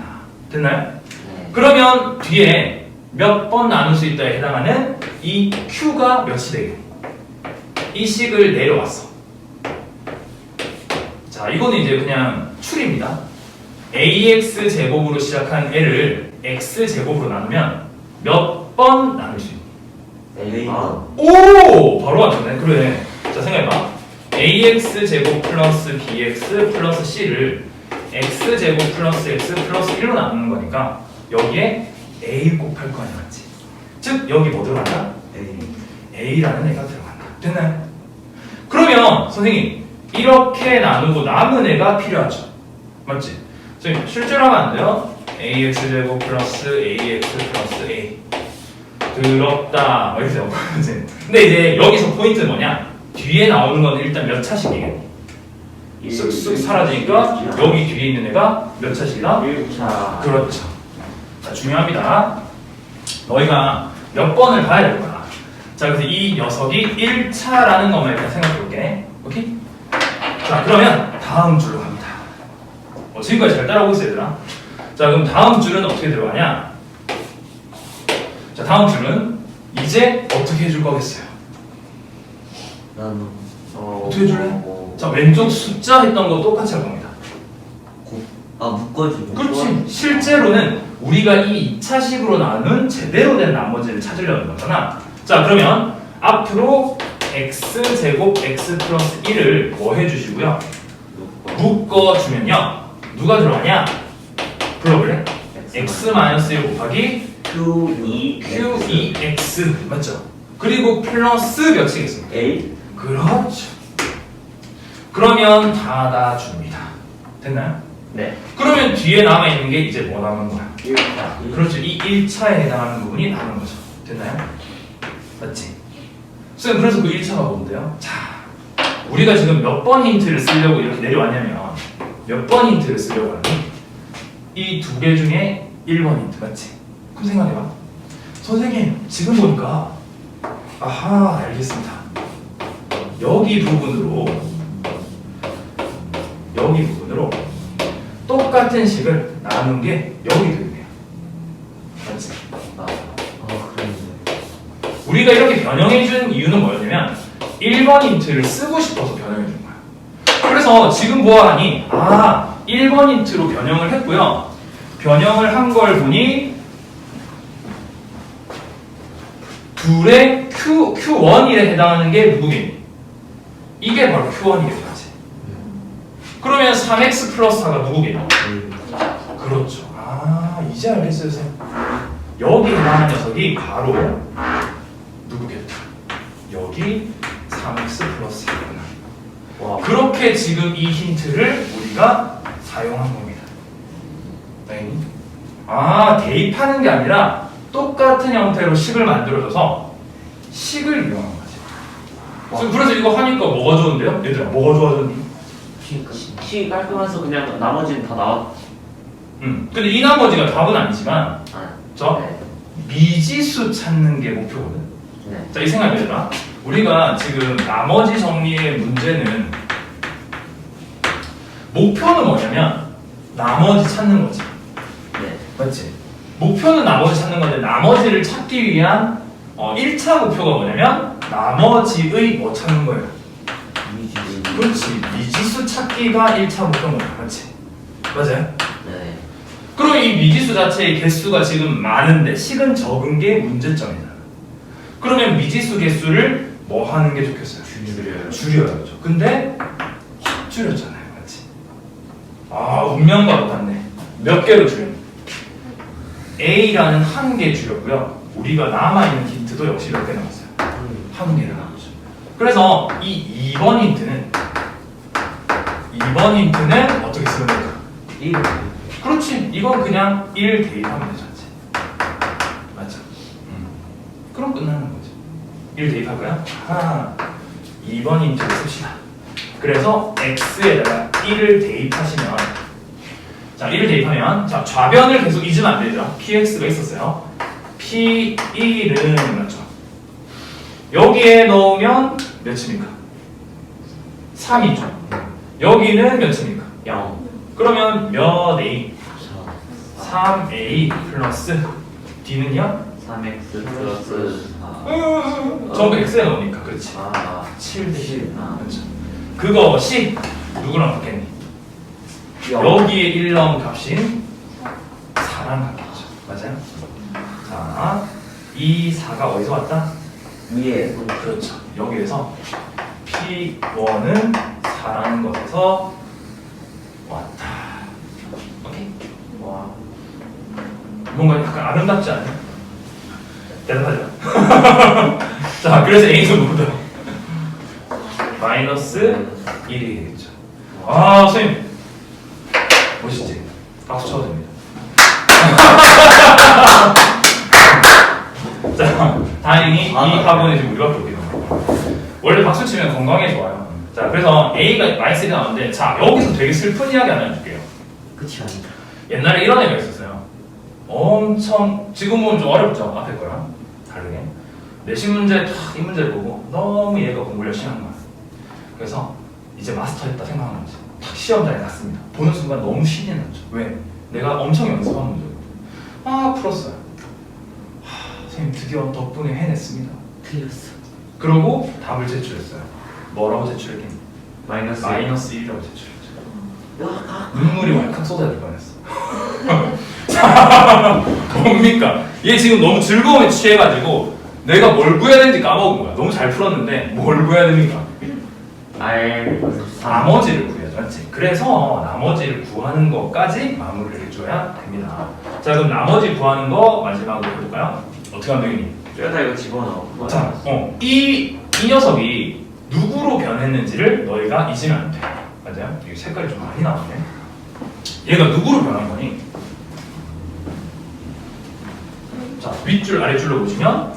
됐나요? 네. 그러면 뒤에 몇 번 나눌 수 있다에 해당하는 이 Q가 몇이 되겠니? 이 식을 내려왔어. 자, 이거는 이제 그냥 추리입니다. AX 제곱으로 시작한 L을 X 제곱으로 나누면 몇 번 나눌 수 있니? A번. 오! 바로 맞췄네. 그래. 자, 생각해봐. ax 제곱 플러스 bx 플러스 c를 x 제곱 플러스 x 플러스 1로 나누는 거니까 여기에 a 곱할 거 아니야, 맞지? 즉 여기 뭐 들어간다? a라는 애가 들어간다. 됐나요? 그러면 선생님 이렇게 나누고 남은 애가 필요하죠. 맞지? 선생님 실제로 하면 안 돼요? ax 제곱 플러스 ax 플러스 a 더럽다. 이렇게 되고. 근데 이제 여기서 포인트는 뭐냐? 뒤에 나오는 건 일단 몇 차식이에요? 쓱쓱 사라지니까 여기 뒤에 있는 애가 몇 차식이다? 1차. 그렇죠. 자, 중요합니다. 너희가 몇 번을 봐야 될 거야. 자, 그래서 이 녀석이 1차라는 것만 일단 생각해 볼게. 오케이? 자, 그러면 다음 줄로 갑니다. 지금까지 잘 따라오고 있어, 얘들아. 자, 그럼 다음 줄은 어떻게 들어가냐? 자, 다음 줄은 이제 어떻게 해줄 거겠어요? 나는 어떻게 해줄래? 자, 왼쪽 숫자 했던 거 똑같이 할 겁니다. 묶어주고. 그렇지. 실제로는 우리가 이 2차식으로 나눈 제대로 된 나머지를 찾으려는 거잖아. 자, 그러면 앞으로 x제곱 x 플러스 1을 뭐 해주시고요? 묶어주면요. 누가 들어가냐? 불러볼래? x 마이너스 1 곱하기 q2x 맞죠? 그리고 플러스 몇이겠습니까? A. 그렇죠. 그러면 닫아줍니다. 됐나요? 네. 그러면 뒤에 남아있는 게 이제 뭐 남은 거야? 1차. 그렇죠. 이 1차에 해당하는 부분이 남은 거죠. 됐나요? 맞지? 선생님 그래서 그 1차가 뭔데요? 자, 우리가 지금 몇 번 힌트를 쓰려고 이렇게 내려왔냐면 몇 번 힌트를 쓰려고 하니 이 두 개 중에 1번 힌트 맞지? 그럼 생각해봐. 선생님 지금 보니까 아하 알겠습니다. 여기 부분으로 똑같은 식을 나눈 게 여기 되네요. 맞지? 그런데. 우리가 이렇게 변형해준 이유는 뭐였냐면 1번 힌트를 쓰고 싶어서 변형해준 거야. 그래서 지금 보아하니 1번 힌트로 변형을 했고요. 변형을 한 걸 보니 둘의 Q1에 해당하는 게 누구겠니? 이게 바로 Q1이겠지. 그러면 3x 플러스 4가 누구겠니? 그렇죠. 이제 알겠어요, 선생님. 여기 해당하는 녀석이 바로 누구겠다? 여기 3x 플러스 4구나. 그렇게 지금 이 힌트를 우리가 사용한 겁니다. 네. 대입하는 게 아니라 똑같은 형태로 식을 만들어줘서 식을 이용한 거지. 그래서 이거 하니까 뭐가 좋은데요? 얘들아, 뭐가 좋아졌니? 키 깔끔해서 그냥 나머지는 다 나왔. 근데 이 나머지가 답은 아니지만, 저 네. 미지수 찾는 게 목표거든. 네. 자, 이 생각해봐. 우리가 지금 나머지 정리의 문제는 목표는 뭐냐면 나머지 찾는 거지. 네. 맞지? 목표는 나머지 찾는 건데 나머지를 찾기 위한 1차 목표가 뭐냐면 나머지의 뭐 찾는 거예요. 그렇지. 미지수 찾기가 1차 목표인 거야. 맞지? 맞아요? 네. 그럼 이 미지수 자체의 개수가 지금 많은데 식은 적은 게 문제점이잖아. 그러면 미지수 개수를 뭐 하는 게 좋겠어요? 줄여야죠. 근데 확 줄였잖아요. 맞지? 운명과 같네. 몇 개로 줄였니? A라는 한 개 줄였고요. 우리가 남아있는 힌트도 역시 몇 개 남았어요? 한 개를 남았죠. 그래서 이 2번 힌트는 어떻게 쓰면 될까? 1. 그렇지. 이건 그냥 1 대입하면 되죠. 맞죠? 그럼 끝나는 거지. 1 대입할까요? 2번 힌트를 씁시다. 그래서 x에다가 1을 대입하시면, 자, 1을 대입하면, 자, 좌변을 계속 잊으면 안 되죠. px가 있었어요. p1은 맞죠? 여기에 넣으면 몇입니까? 3이죠. 여기는 몇입니까? 0. 그러면 몇 a? 3a 플러스 d는요? 3x 플러스 4. 전부 x에 넣으니까 그렇지. 7 대 1. 그렇죠. 그것이 누구랑 같겠니? 여기에 1 넣은 값인 4랑 같겠죠. 맞아요? 자, 이 4가 어디서 왔다? 위에. 그렇죠. 여기에서 P1은 4라는 것에서 왔다. 오케이? 와. 뭔가 약간 아름답지 않아요? 대단하죠? 자, 그래서 A는 뭐다? 마이너스 1이 되겠죠. 아, 선생님. 멋있지? 박수 쳐도 됩니다. 자, 다행히 이 학원에 지금 우리밖에 없게 됩니다. 원래 박수 치면 건강에 좋아요. 자, 그래서 A가 마이너스 1이 나오는데, 자, 여기서 되게 슬픈 이야기 하나 해줄게요. 끝이 아니다. 옛날에 이런 애가 있었어요. 엄청, 지금 보면 좀 어렵죠? 앞에 거랑 다르게. 내신 문제 탁 이 문제를 보고 너무 얘가 공부를 열심히 하는 거야. 그래서 이제 마스터했다 생각하는 거지. 탁 시험장에 갔습니다. 보는 순간 너무 신이 났죠. 왜? 내가 엄청 연습한 문제거든. 아, 풀었어요. 선생님 드디어 덕분에 해냈습니다. 틀렸어. 그러고 답을 제출했어요. 뭐라고 제출했겠니? 마이너스. 마이너스 1이라고 제출했죠. 와. 눈물이 왈칵 쏟아질 뻔했어. 자, 뭡니까? 얘 지금 너무 즐거움에 취해가지고 내가 뭘 구해야 되는지 까먹은 거야. 너무 잘 풀었는데 뭘 구해야 됩니까? R. 나머지를 구해야죠. 맞지? 그래서 나머지를 구하는 것까지 마무리를 해줘야 됩니다. 자, 그럼 나머지 구하는 거 마지막으로 해볼까요? 어떻게 하면 되겠니? 저기다 이거 집어넣어. 자, 이 녀석이 누구로 변했는지를 너희가 잊으면 안 돼. 맞아요? 이 색깔이 좀 많이 나왔네. 얘가 누구로 변한 거니? 자, 윗줄 아랫줄로 보시면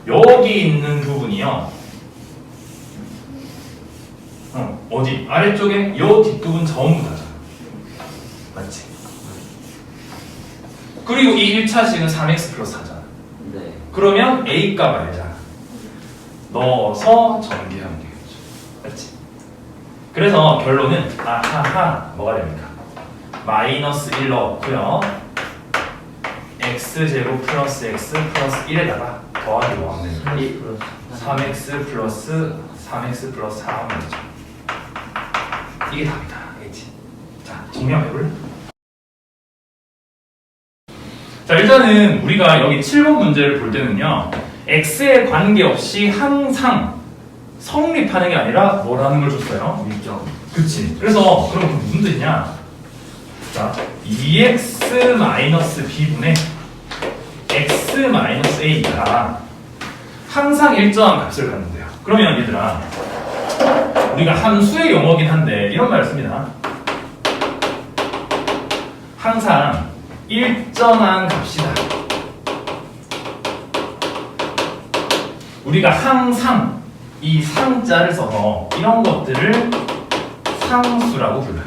여기 있는 부분이요. 어디? 아래쪽에 요 뒷부분 전부 다잖아. 맞지? 그리고 이 1차식은 3x 플러스 4잖아. 네. 그러면 A 값 알잖아. 넣어서 전개하면 되겠죠. 맞지? 그래서 결론은 아하하 뭐가 됩니까? 마이너스 1 넣고요. x제곱 플러스 x 플러스 1에다가 더하기 뭐 하면 됩니까? 1 플러스 3x 플러스 3x 플러스 4 하면 되죠. 이게 답이다. 알겠지? 자, 정리해볼래? 자, 일단은 우리가 여기 7번 문제를 볼 때는요, x에 관계없이 항상 성립하는 게 아니라 뭐라는 걸 줬어요? 밀정. 그치? 그래서 그럼 그 무슨 뜻이냐? 자, 2x-b분의 x-a가 항상 일정한 값을 갖는데요. 그러면 얘들아, 우리가 함수의 용어긴 한데 이런 말을 씁니다. 항상 일정한 값이다. 우리가 항상 이 상자를 써서 이런 것들을 상수라고 불러요.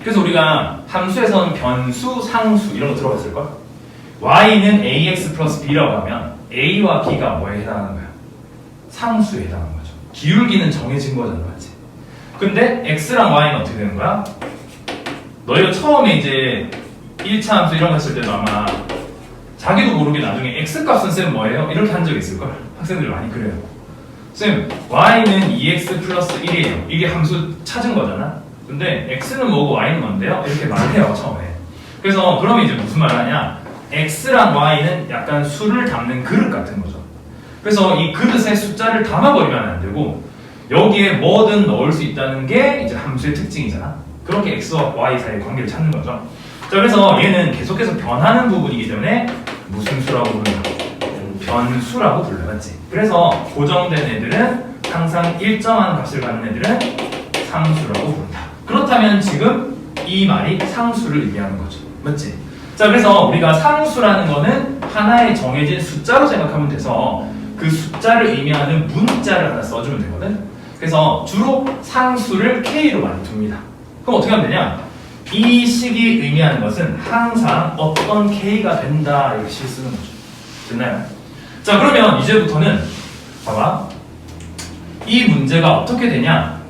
그래서 우리가 함수에서는 변수, 상수 이런 거 들어봤을걸? y는 ax 플러스 b라고 하면 a와 b가 뭐에 해당하는 거야? 상수에 해당하는 거죠. 기울기는 정해진 거잖아, 맞지? 근데 x랑 y는 어떻게 되는 거야? 너희가 처음에 이제 1차 함수 이런 거 했을 때도 아마 자기도 모르게 나중에 x값은 쌤 뭐예요? 이렇게 한 적 있을걸? 학생들 많이 그래요. 쌤, y는 2x 플러스 1이에요. 이게 함수 찾은 거잖아? 근데 x는 뭐고 y는 뭔데요? 이렇게 말해요, 처음에. 그래서 그러면 이제 무슨 말을 하냐? x랑 y는 약간 수를 담는 그릇 같은 거죠. 그래서 이 그릇에 숫자를 담아버리면 안 되고 여기에 뭐든 넣을 수 있다는 게 이제 함수의 특징이잖아. 그렇게 x와 y 사이의 관계를 찾는 거죠. 자, 그래서 얘는 계속해서 변하는 부분이기 때문에 무슨 수라고 부른다? 변수라고 불러요, 맞지? 그래서 고정된 애들은 항상 일정한 값을 갖는 애들은 상수라고 부른다. 그렇다면 지금 이 말이 상수를 의미하는 거죠, 맞지? 자, 그래서 우리가 상수라는 거는 하나의 정해진 숫자로 생각하면 돼서 그 숫자를 의미하는 문자를 하나 써주면 되거든. 그래서 주로 상수를 K로 많이 둡니다. 그럼 어떻게 하면 되냐? 이 식이 의미하는 것은 항상 어떤 K가 된다 이렇게 식 쓰는 거죠. 됐나요? 자, 그러면 이제부터는 봐봐. 이 문제가 어떻게 되냐?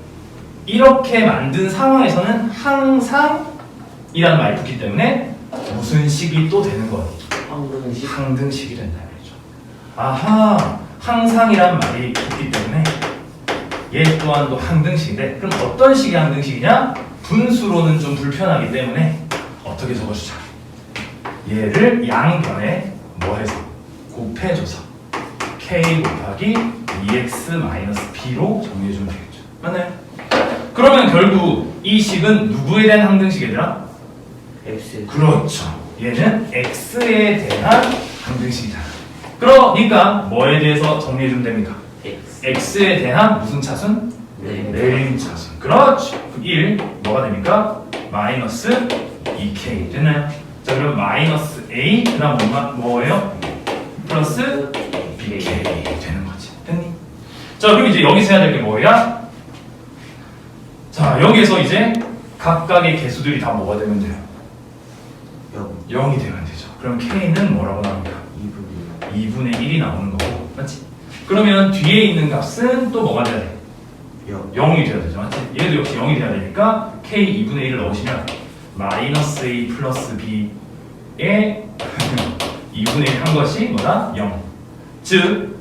이렇게 만든 상황에서는 항상 이라는 말이 붙기 때문에 무슨 식이 또 되는 거니? 항등식. 항등식이 된다 말이죠. 아하, 항상이란 말이 붙기 때문에 얘 또한도 항등식인데 그럼 어떤 식이 항등식이냐? 분수로는 좀 불편하기 때문에 어떻게 적어주자. 얘를 양변에 뭐 해서? 곱해줘서 k 곱하기 2x-b로 정리해주면 되겠죠. 맞나요? 그러면 결국 이 식은 누구에 대한 항등식 얘들아? X. 그렇죠. 얘는 x에 대한 항등식이잖아. 그러니까 뭐에 대해서 정리해주면 됩니까? X. x에 대한 무슨 차순? 네. 내림차순. 그렇죠. 1 뭐가 됩니까? 마이너스 2k 됐나요? 자 그럼 마이너스 a 그 다음 뭐예요? 플러스 bk 되는 거지. 됐니? 자 그럼 이제 여기서 해야 될 게 뭐야? 자 여기에서 이제 각각의 개수들이 다 뭐가 되면 돼요? 0이 되면 되죠. 그럼 k는 뭐라고 나옵니까? 2분의 1이 나오는 거고 맞지? 그러면 뒤에 있는 값은 또 뭐가 돼야 돼? 0이 돼야 되죠. 맞지? 얘도 역시 0이 돼야 되니까 k 2분의 1을 넣으시면 마이너스 a 플러스 b에 2분의 1 한 것이 뭐다? 0. 즉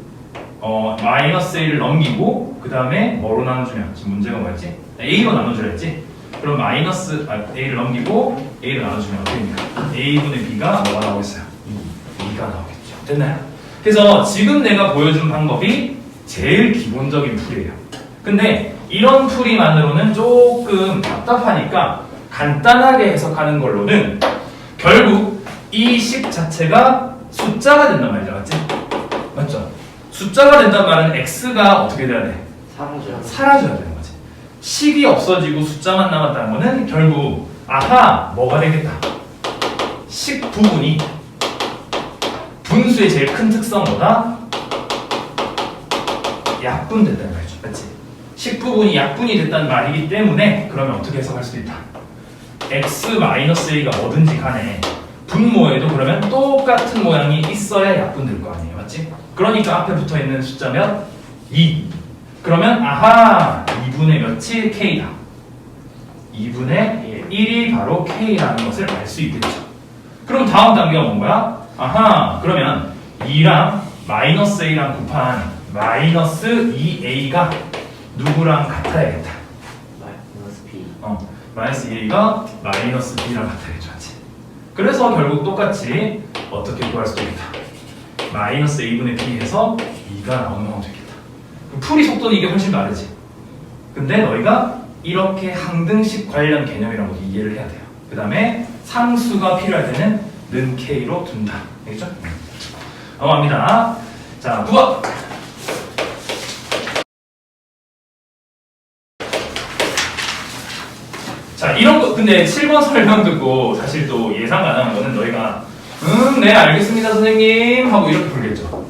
마이너스 a를 넘기고 그 다음에 뭐로 나눠주면 지금 문제가 뭐였지? a로 나눠주려 했지? 그럼 마이너스 a를 넘기고 a를 나눠주면 어떻게 됩니까? a분의 b가 뭐가 나오겠어요? 2가 나오겠죠. 됐나요? 그래서 지금 내가 보여준 방법이 제일 기본적인 풀이에요. 근데 이런 풀이만으로는 조금 답답하니까 간단하게 해석하는 걸로는 결국 이 식 자체가 숫자가 된단 말이죠. 맞지? 맞죠? 숫자가 된단 말은 x가 어떻게 돼야 돼? 사라져야 되는 거지. 식이 없어지고 숫자만 남았다는 거는 결국 아하 뭐가 되겠다. 식 부분이 분수의 제일 큰 특성보다 약분됐다는 말이죠. 맞지? 식 부분이 약분이 됐다는 말이기 때문에 그러면 어떻게 해석할 수도 있다. x-a가 뭐든지 간에 분모에도 그러면 똑같은 모양이 있어야 약분될 거 아니에요. 맞지? 그러니까 앞에 붙어 있는 숫자면 2. 그러면 아하 2분의 몇이 k다. 2분의 1이 바로 k라는 것을 알 수 있겠죠. 그럼 다음 단계가 뭔가야? 아하 그러면 2랑 마이너스 a랑 곱한 마이너스 2a가 누구랑 같아야겠다. 마이너스 B. 마이너스 2a가 마이너스 b랑 같아야겠죠. 그래서 결국 똑같이 어떻게 구할 수도 있겠다. 마이너스 a분의 b 해서 2가 나오면 되겠다. 풀이 속도는 이게 훨씬 빠르지. 근데 너희가 이렇게 항등식 관련 개념이라고 이해를 해야 돼요. 그 다음에 상수가 필요할 때는 는 k로 둔다. 알겠죠? 넘어갑니다. 자, 9번. 자, 이런 거, 근데 7번 설명 듣고 사실 또 예상 가능한 거는 너희가 네, 알겠습니다, 선생님 하고 이렇게 풀겠죠.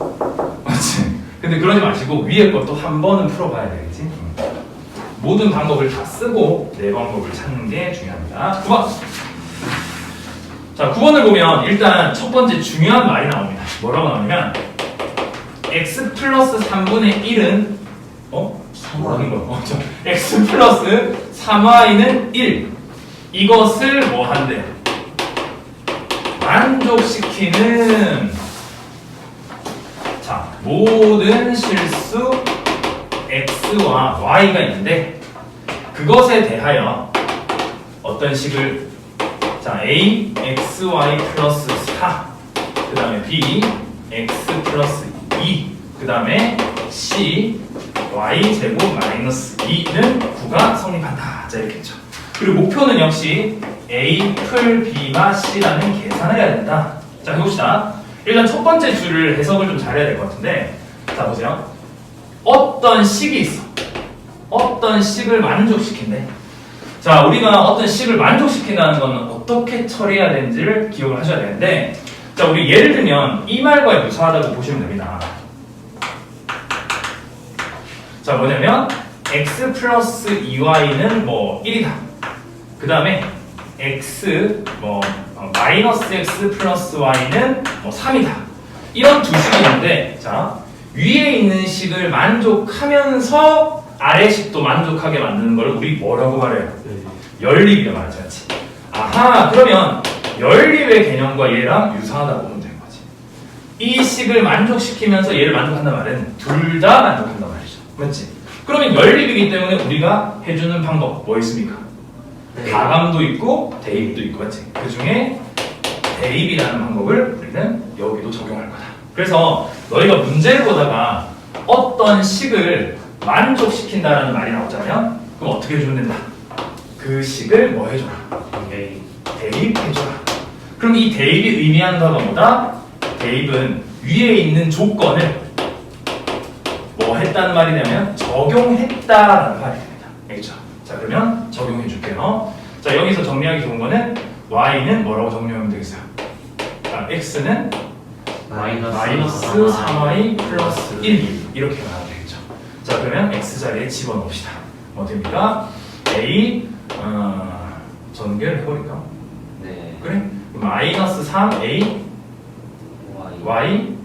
맞지? 근데 그러지 마시고 위에 것도 한 번은 풀어봐야 되겠지? 모든 방법을 다 쓰고 내 방법을 찾는 게 중요합니다. 9번. 자, 9번을 보면 일단 첫 번째 중요한 말이 나옵니다. 뭐라고 나오냐면 x 플러스 3분의 1은 뭐라는 거야? x 플러스 3y는 1 이것을 뭐 한대? 만족시키는 자 모든 실수 x와 y가 있는데 그것에 대하여 어떤 식을 자 a xy 플러스 4 그 다음에 b x 플러스 2 그 다음에 c y 제곱 마이너스 2는 9가 성립한다. 자 이렇게 했죠. 그리고 목표는 역시 a 풀 b마 c라는 계산을 해야 된다. 자 해봅시다. 일단 첫 번째 줄을 해석을 좀 잘해야 될 것 같은데 자 보세요. 어떤 식이 있어. 어떤 식을 만족시킨대. 자 우리가 어떤 식을 만족시킨다는 건 어떻게 처리해야 되는지를 기억을 하셔야 되는데 자 우리 예를 들면 이 말과 유사하다고 보시면 됩니다. 자 뭐냐면 x 플러스 2y는 뭐 1이다. 그 다음에 x 마이너스 x 플러스 y는 뭐 3이다. 이런 두 식이 있는데 자 위에 있는 식을 만족하면서 아래 식도 만족하게 만드는 걸 우리 뭐라고 말해요? 연립이라고 말하지 않지? 아하 그러면 연립의 개념과 얘랑 유사하다고 보면 되는 거지. 이 식을 만족시키면서 얘를 만족한단 말은 둘 다 만족한단 말이죠. 맞지? 그러면 연립이기 때문에 우리가 해주는 방법 뭐 있습니까? 가감도 있고 대입도 있고 맞지? 그 중에 대입이라는 방법을 우리는 여기도 적용할 거다. 그래서 너희가 문제를 보다가 어떤 식을 만족시킨다라는 말이 나오잖아요. 그럼 어떻게 해주면 된다? 그 식을 뭐 해줘라? 대입해줘라. 그럼 이 대입이 의미하는 바가 뭐다? 대입은 위에 있는 조건을 뭐 했다는 말이 되면 적용했다라는 말이 됩니다. 알겠죠? 자, 그러면 적용해 줄게요. 자, 여기서 정리하기 좋은 거는 y는 뭐라고 정리하면 되겠어요? 자, x는 마이너스 3y 플러스 1 이렇게 나와야 되겠죠. 자, 그러면 x 자리에 집어넣읍시다. 뭐 됩니까? a 전개해버릴까? 네. 그래? 마이너스 3a y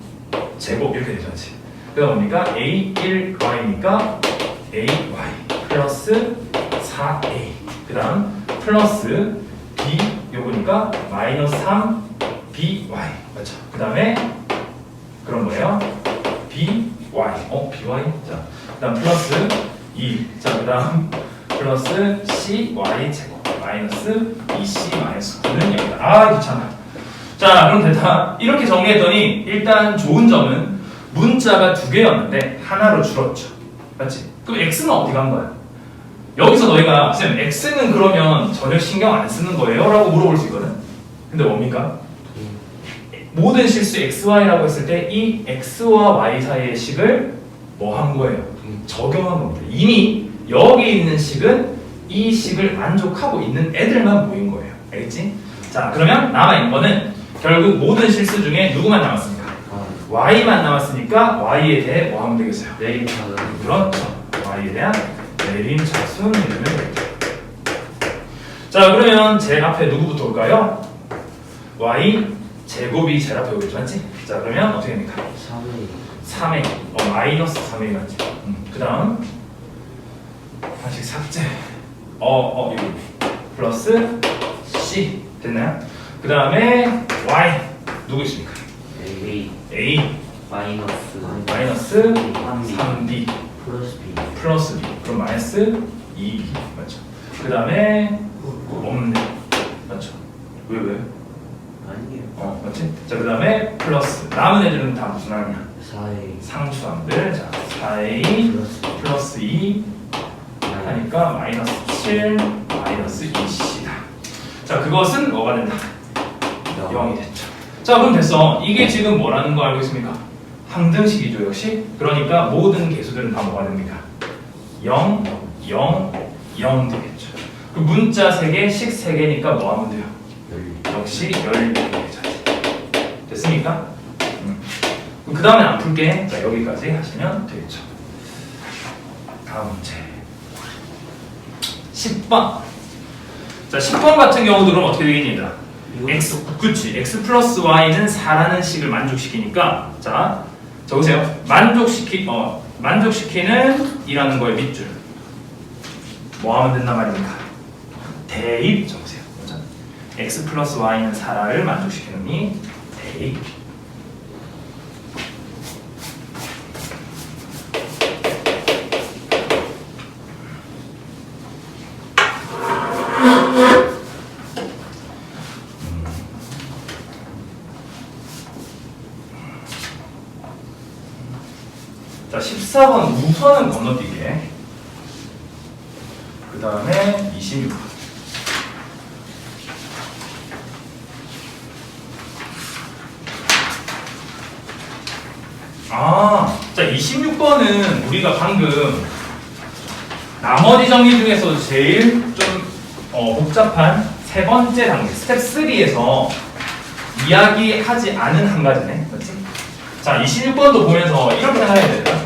제곱 이렇게 되잖지. 그러다 보니까 a1y니까 ay 플러스 4a 그 다음 플러스 b 요거니까 마이너스 3by 맞죠? 그 다음에 그런 거예요. by by 자, 그 다음 플러스 2 자, 그 다음 플러스 cy 제곱 마이너스 2c 마이너스 9는 여기다. 아 귀찮아. 자, 그럼 됐다. 이렇게 정리했더니 일단 좋은 점은 문자가 두 개였는데 하나로 줄었죠. 맞지? 그럼 x는 어디 간 거야? 여기서 너희가 쌤 x는 그러면 전혀 신경 안 쓰는 거예요? 라고 물어볼 수 있거든. 근데 뭡니까? 모든 실수 xy라고 했을 때 이 x와 y 사이의 식을 뭐 한 거예요? 적용한 겁니다. 이미 여기 있는 식은 이 식을 만족하고 있는 애들만 모인 거예요. 알겠지? 자, 그러면 남아있는 거는 결국 모든 실수 중에 누구만 남았습니까? y만 남았으니까 y에 대해 뭐 하면 되겠어요? 내림차는 그렇죠. y에 대한 내림차순 이름을 볼게요. 자, 그러면 제일 앞에 누구부터 올까요? y 제곱이 제일 앞에 오겠죠, 맞지? 자, 그러면 어떻게 됩니까? 3a 마이너스 3a 맞지? 그 다음 다시 삭제 이거 플러스 c 됐나요? 그 다음에 y 누구 있습니까? a 마이너스 3b 플러스 b 그럼 마이너스 2b 맞죠? 그 다음에 없네 맞죠? 왜? 아니에요. 맞지? 자, 그 다음에 플러스 남은 애들은 다 무슨 항이야? 4a 상수함들. 자, 4a 플러스 2 하니까 마이너스 7 마이너스 2c다. 자, 그것은 뭐가 된다? 0이 됐죠. 자, 그럼 됐어. 이게 지금 뭐라는 거 알고 있습니까? 항등식이죠, 역시. 그러니까 모든 개수들은 다 뭐가 됩니까? 0, 0, 0 되겠죠. 그 문자 3개, 식 3개니까 뭐 하면 돼요? 역시 12개 됐습니까? 그 다음에 안 풀게. 자, 여기까지 하시면 되겠죠. 다음 문제 10번. 자, 10번 같은 경우도 그럼 어떻게 되겠습니까? x 플러스 y는 4라는 식을 만족시키니까 자, 적으세요. 만족시키는 이라는 거의 밑줄 뭐 하면 된단 말입니까? 대입 적으세요. x 플러스 y는 4를 만족시키는 이 대입. 자, 14번 우선은 건너뛰게. 그 다음에 26번. 자, 26번은 우리가 방금 나머지 정리 중에서 제일 좀 복잡한 세 번째 단계, 스텝 3에서 이야기하지 않은 한 가지네. 맞지? 자, 26번도 보면서 이렇게 생각해야 된다.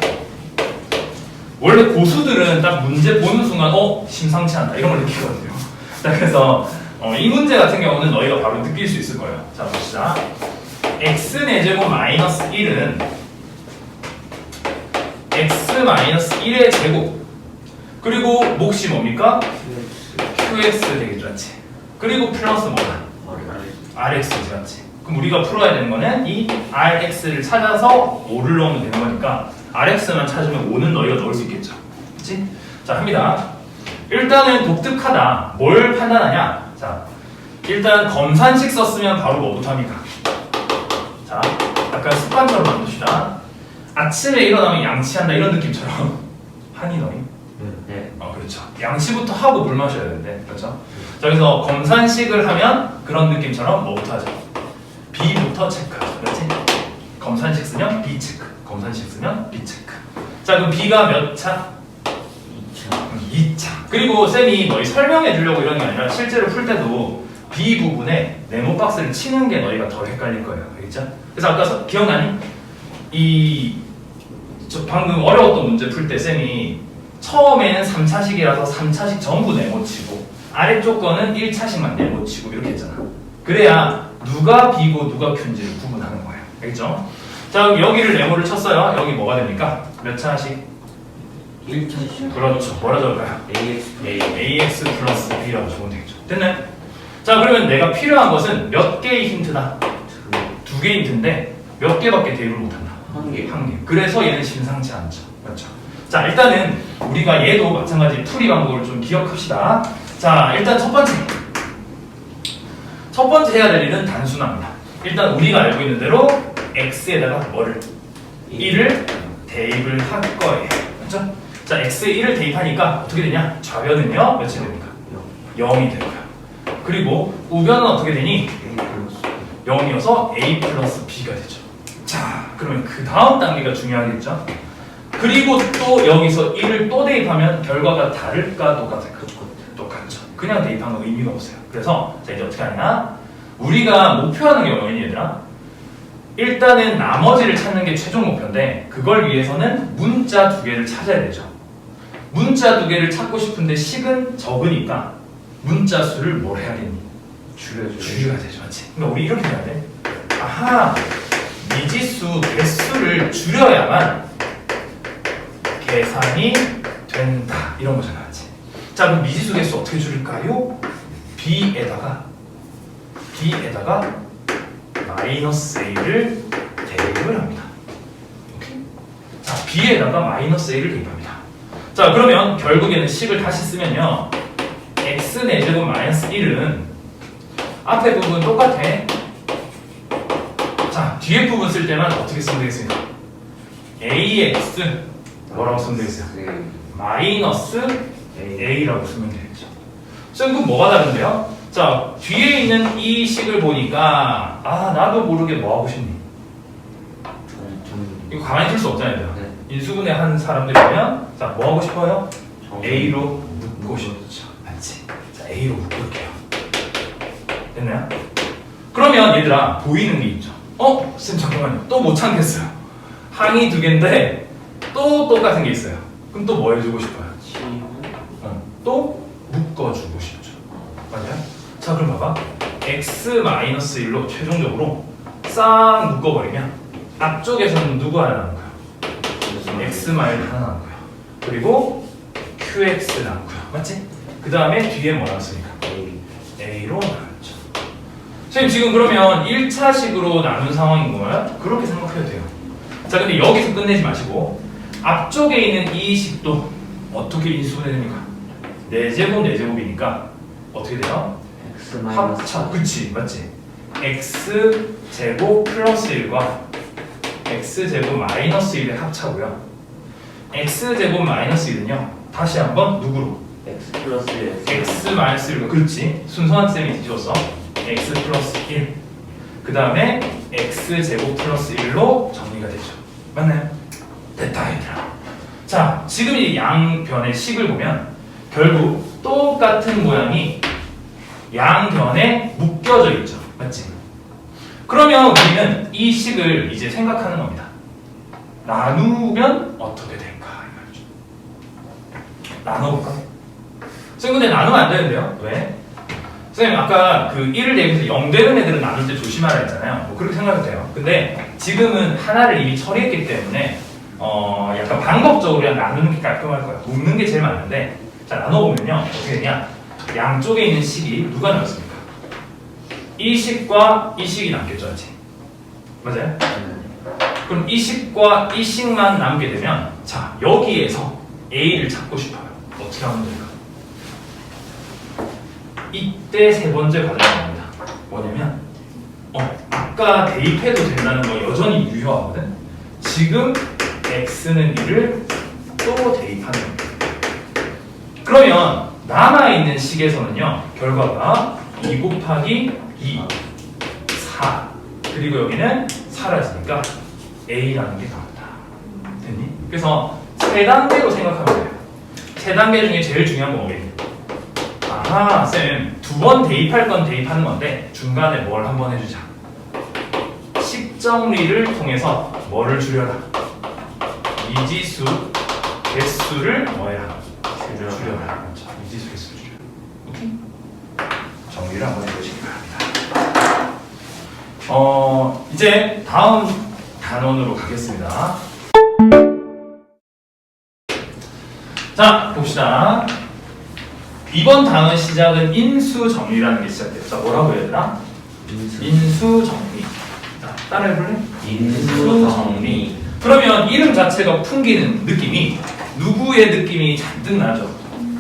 원래 고수들은 딱 문제 보는 순간 심상치 않다 이런 걸 느끼거든요. 자, 그래서 이 문제 같은 경우는 너희가 바로 느낄 수 있을 거예요. 자, 봅시다. x4제곱 마이너스 1은 x 마이너스 1의 제곱 그리고 몫이 뭡니까? qx 되겠죠, 맞지? 그리고 플러스 뭐다? rx 맞지? 그럼 우리가 풀어야 되는 거는 이 rx를 찾아서 5를 넣으면 되는 거니까 rx만 찾으면 5는 너희가 넣을 수 있겠죠, 그렇지? 자, 합니다. 일단은 독특하다. 뭘 판단하냐? 자, 일단 검산식 썼으면 바로 뭐부터 합니까? 자, 약간 습관처럼 만듭시다. 아침에 일어나면 양치한다 이런 느낌처럼 한이 너희? 네. 그렇죠. 양치부터 하고 물 마셔야 되는데 그렇죠? 자, 그래서 검산식을 하면 그런 느낌처럼 뭐부터 하죠? B부터 체크하죠. 그렇지? 검산식 쓰면 B 체크, 검산식 쓰면 B 체크. 자, 그럼 B가 몇 차? 2차. 그리고 쌤이 너희 설명해 주려고 이런 게 아니라 실제로 풀 때도 B 부분에 네모 박스를 치는 게 너희가 더 헷갈릴 거예요. 알겠죠? 그래서 아까 기억나니? 저 방금 어려웠던 문제 풀 때 쌤이 처음에는 3차식이라서 3차식 전부 네모 치고 아래쪽 거는 1차식만 네모 치고 이렇게 했잖아. 그래야 누가 B고 누가 Q인지를 구분하는 거예요. 알겠죠? 자, 그럼 여기를 네모를 쳤어요. 여기 뭐가 됩니까? 몇 차식? 1차식. 그렇죠. 뭐라 적을까요? AX 플러스 B라고 적으면 되겠죠. 됐나요? 자, 그러면 내가 필요한 것은 몇 개의 힌트다? 2개의 힌트인데 몇 개밖에 대입을 못한다? 1개. 1개. 그래서 얘는 심상치 않죠. 맞죠? 자, 일단은 우리가 얘도 마찬가지 풀이 방법을 좀 기억합시다. 자, 일단 첫 번째 해야 될 일은 단순합니다. 일단 우리가 알고 있는 대로 x에다가 뭐를? 1을 대입을 할 거예요. 맞죠? 자, x에 1을 대입하니까 어떻게 되냐? 좌변은요? 몇이 됩니까? 0이 되고요. 그리고 우변은 어떻게 되니? 0이어서 a 플러스 b가 되죠. 자, 그러면 그 다음 단계가 중요하겠죠? 그리고 또 여기서 1을 또 대입하면 결과가 다를까 똑같을까? 똑같죠. 그냥 대입한 건 의미가 없어요. 그래서 자, 이제 어떻게 하냐? 우리가 목표하는 게 뭐니 얘들아? 일단은 나머지를 찾는 게 최종 목표인데 그걸 위해서는 문자 2개를 찾아야 되죠. 문자 2개를 찾고 싶은데 식은 적으니까 문자 수를 뭘 해야겠니? 줄여야 되죠. 맞지? 그러니까 우리 이렇게 해야 돼. 아하, 미지수 개수를 줄여야만 계산이 된다. 이런 거잖아. 맞지? 자, 그럼 미지수 개수 어떻게 줄일까요? B에다가 마이너스 A를 대입을 합니다. 오케이? 자, B에다가 마이너스 A를 대입합니다. 자, 그러면 결국에는 식을 다시 쓰면요. x 4제곱 마이너스 1은 앞에 부분 똑같아. 자, 뒤에 부분 쓸 때만 어떻게 쓰면 되겠습니까? ax 뭐라고 쓰면 되겠어요? 마이너스 a라고 쓰면 되겠죠. 쌤, 그럼 뭐가 다른데요? 자, 뒤에 있는 이 식을 보니까 나도 모르게 뭐 하고 싶니? 이거 가만히 둘 수 없잖아요. 네. 인수분해 한 사람들이면 자, 뭐 하고 싶어요? A로 묶고 싶죠. 맞지? 자, A로 묶을게요. 됐나요? 그러면 얘들아, 보이는 게 있죠. 쌤 잠깐만요. 또 못 참겠어요. 항이 2개인데 또 똑같은 게 있어요. 그럼 또 뭐 해주고 싶어요? 또 묶어주고 싶죠. 맞아요? 자, 그럼 봐봐. x-1로 최종적으로 싹 묶어버리면 앞쪽에서는 누구 하나 남고요? x-1 하나 남고요. 그리고 qx 남고요. 맞지? 그 다음에 뒤에 뭐 남았습니까? a로 나왔죠. 선생님, 지금 그러면 1차식으로 나눈 상황인 거예요? 그렇게 생각해도 돼요. 자, 근데 여기서 끝내지 마시고 앞쪽에 있는 이 식도 어떻게 인수분해 됩니까? 4제곱 4제곱이니까 어떻게 돼요? 합차. 그치, 맞지? x제곱 플러스 1과 x제곱 마이너스 1의 합차고요. x제곱 마이너스 1은요 다시 한번 누구로? x 플러스 1. x 마이너스 1로. 그렇지, 순서한 쌤이 뒤집었어. x 플러스 1. 그 다음에 x제곱 플러스 1로 정리가 되죠. 맞나요? 됐다 얘들아. 자, 지금 이 양변의 식을 보면 결국 똑같은 모양이 양변에 묶여져 있죠. 맞지? 그러면 우리는 이 식을 이제 생각하는 겁니다. 나누면 어떻게 될까? 이 말이죠. 나눠볼까? 선생님, 근데 나누면 안 되는데요? 왜? 선생님, 아까 그 1을 대입해서 0 되는 애들은 나눌 때 조심하라 했잖아요. 뭐 그렇게 생각해도 돼요. 근데 지금은 하나를 이미 처리했기 때문에 약간 방법적으로 그냥 나누는 게 깔끔할 거예요. 묶는 게 제일 맞는데, 자, 나눠보면요 어떻게 되냐? 양쪽에 있는 식이 누가 나왔습니까? 이 식과 이 식이 남겠죠, 아직. 맞아요? 그럼 이 식과 이 식만 남게 되면, 자, 여기에서 A를 찾고 싶어요. 어떻게 하면 될까? 이때 세 번째 과정이 나옵니다. 뭐냐면, 아까 아까 대입해도 된다는 거 여전히 유효하거든. 지금 x는 1을 또 대입하는 겁니다. 그러면 남아있는 식에서는요, 결과가 2 곱하기 2, 4. 그리고 여기는 사라지니까 a라는 게 나온다. 됐니? 그래서 세 단계로 생각하면 돼요. 세 단계 중에 제일 중요한 건 뭐겠니? 아하, 쌤, 두 번 대입할 건 대입하는 건데 중간에 뭘 한번 해주자. 식정리를 통해서 뭐를 줄여라? 미지수 개수를 뭐해라? 줄여라. 그렇죠. 미지수 개수를 줄여. 오케이? 정리를 한번 해보시기 바랍니다. 이제 다음 단원으로 가겠습니다. 자, 봅시다. 이번 단원 시작은 인수 정리라는 게 시작돼요. 자, 뭐라고 해야 되나? 인수 정리. 자, 따라해볼래? 인수 정리. 그러면 이름 자체가 풍기는 느낌이 누구의 느낌이 잔뜩 나죠?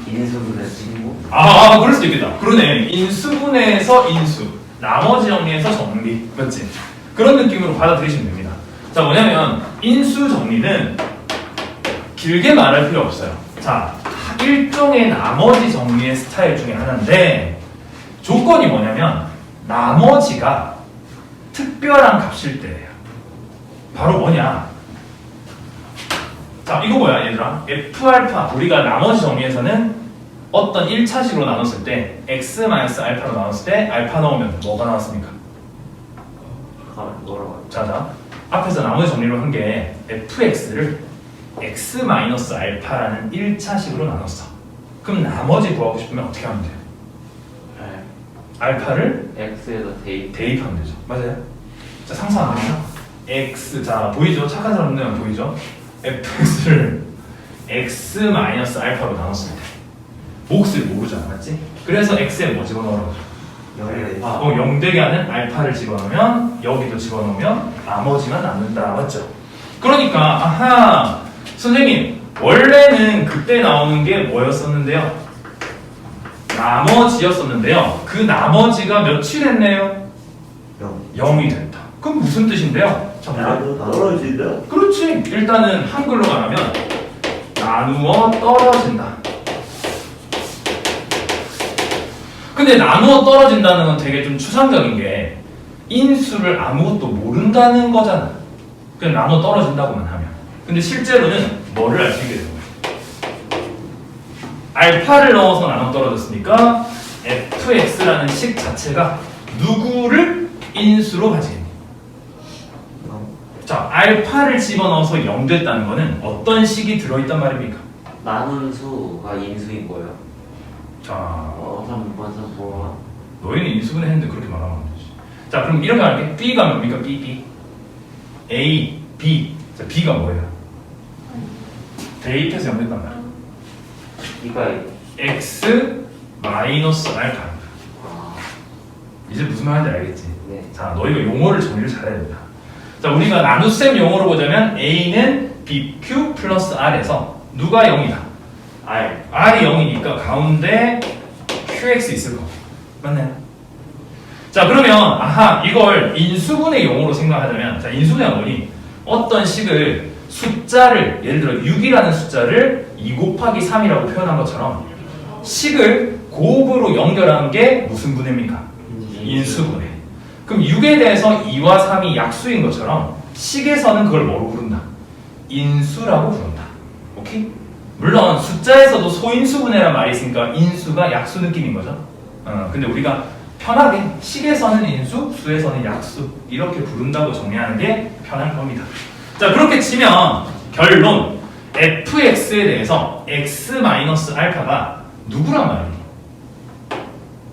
인수분해 친구. 그럴 수도 있겠다. 그러네. 인수분해에서 인수, 나머지 정리에서 정리, 맞지? 그런 느낌으로 받아들이시면 됩니다. 자, 뭐냐면 인수 정리는 길게 말할 필요 없어요. 자, 일종의 나머지 정리의 스타일 중에 하나인데 조건이 뭐냐면 나머지가 특별한 값일 때예요. 바로 뭐냐? 자, 이거 뭐야, 얘들아? F알파, 우리가 나머지 정리에서는 어떤 1차식으로 나눴을 때 x-알파로 나눴을 때 알파 넣으면 뭐가 나왔습니까? 뭐라고? 자, 앞에서 나머지 정리를 한 게 fx를 x-알파라는 1차식으로 나눴어. 그럼 나머지 구하고 싶으면 어떻게 하면 돼요? 알파를 x에다 대입하면 되죠. 맞아요? 자, 상상하면 x, 자, 보이죠? 착한 사람들은 보이죠? fx를 x-알파로 나눴을 때 몫을 모르잖아, 맞지? 그래서 x에 뭐 집어넣으라고 하죠? 0 되게 하는 알파를 집어넣으면 여기도 집어넣으면 나머지만 남는다, 맞죠? 그러니까 아하, 선생님 원래는 그때 나오는 게 뭐였었는데요? 나머지였었는데요. 그 나머지가 몇이 됐네요? 0이 됐다. 그럼 무슨 뜻인데요? 떨어진다. 그렇지. 일단은 한글로 말하면 나누어 떨어진다. 근데 나누어 떨어진다는 건 되게 좀 추상적인 게 인수를 아무것도 모른다는 거잖아. 그냥 나누어 떨어진다고만 하면. 근데 실제로는 뭐를 알 수 있게 되는 거야? 알파를 넣어서 나눠 떨어졌으니까 fx라는 식 자체가 누구를 인수로 가지겠니? 자, 알파를 집어넣어서 0 됐다는 거는 어떤 식이 들어있단 말입니까? 나눈 수가 인수인 거예요. 자, 뭐 너희는 인수분해 했는데 그렇게 말하면 안 되지. 자, 그럼 이렇게 할게. B가 뭡니까? B. A, B. 자, B가 뭐예요? 대입해서 0 됐단 말이야. 이가 X 마이너스 알파. 이제 무슨 말인지 알겠지? 네. 자, 너희가 용어를 정리를 잘해야 된다. 자, 우리가 나눗셈 용어로 보자면 A는 BQ 플러스 R에서 누가 0이다? R이 0이니까 가운데 QX 있을 거고. 맞나요? 자, 그러면 아하, 이걸 인수분해 용어로 생각하자면, 자, 인수분해가 뭐니? 어떤 식을 숫자를, 예를 들어 6이라는 숫자를 2 곱하기 3이라고 표현한 것처럼 식을 곱으로 연결한 게 무슨 분해입니까? 인수분해. 그럼 6에 대해서 2와 3이 약수인 것처럼 식에서는 그걸 뭐로 부른다? 인수라고 부른다. 오케이? 물론 숫자에서도 소인수분해란 말이 있으니까 인수가 약수 느낌인 거죠. 근데 우리가 편하게 식에서는 인수, 수에서는 약수 이렇게 부른다고 정리하는 게 편한 겁니다. 자, 그렇게 치면 결론 fx에 대해서 x-알파가 누구란 말이니?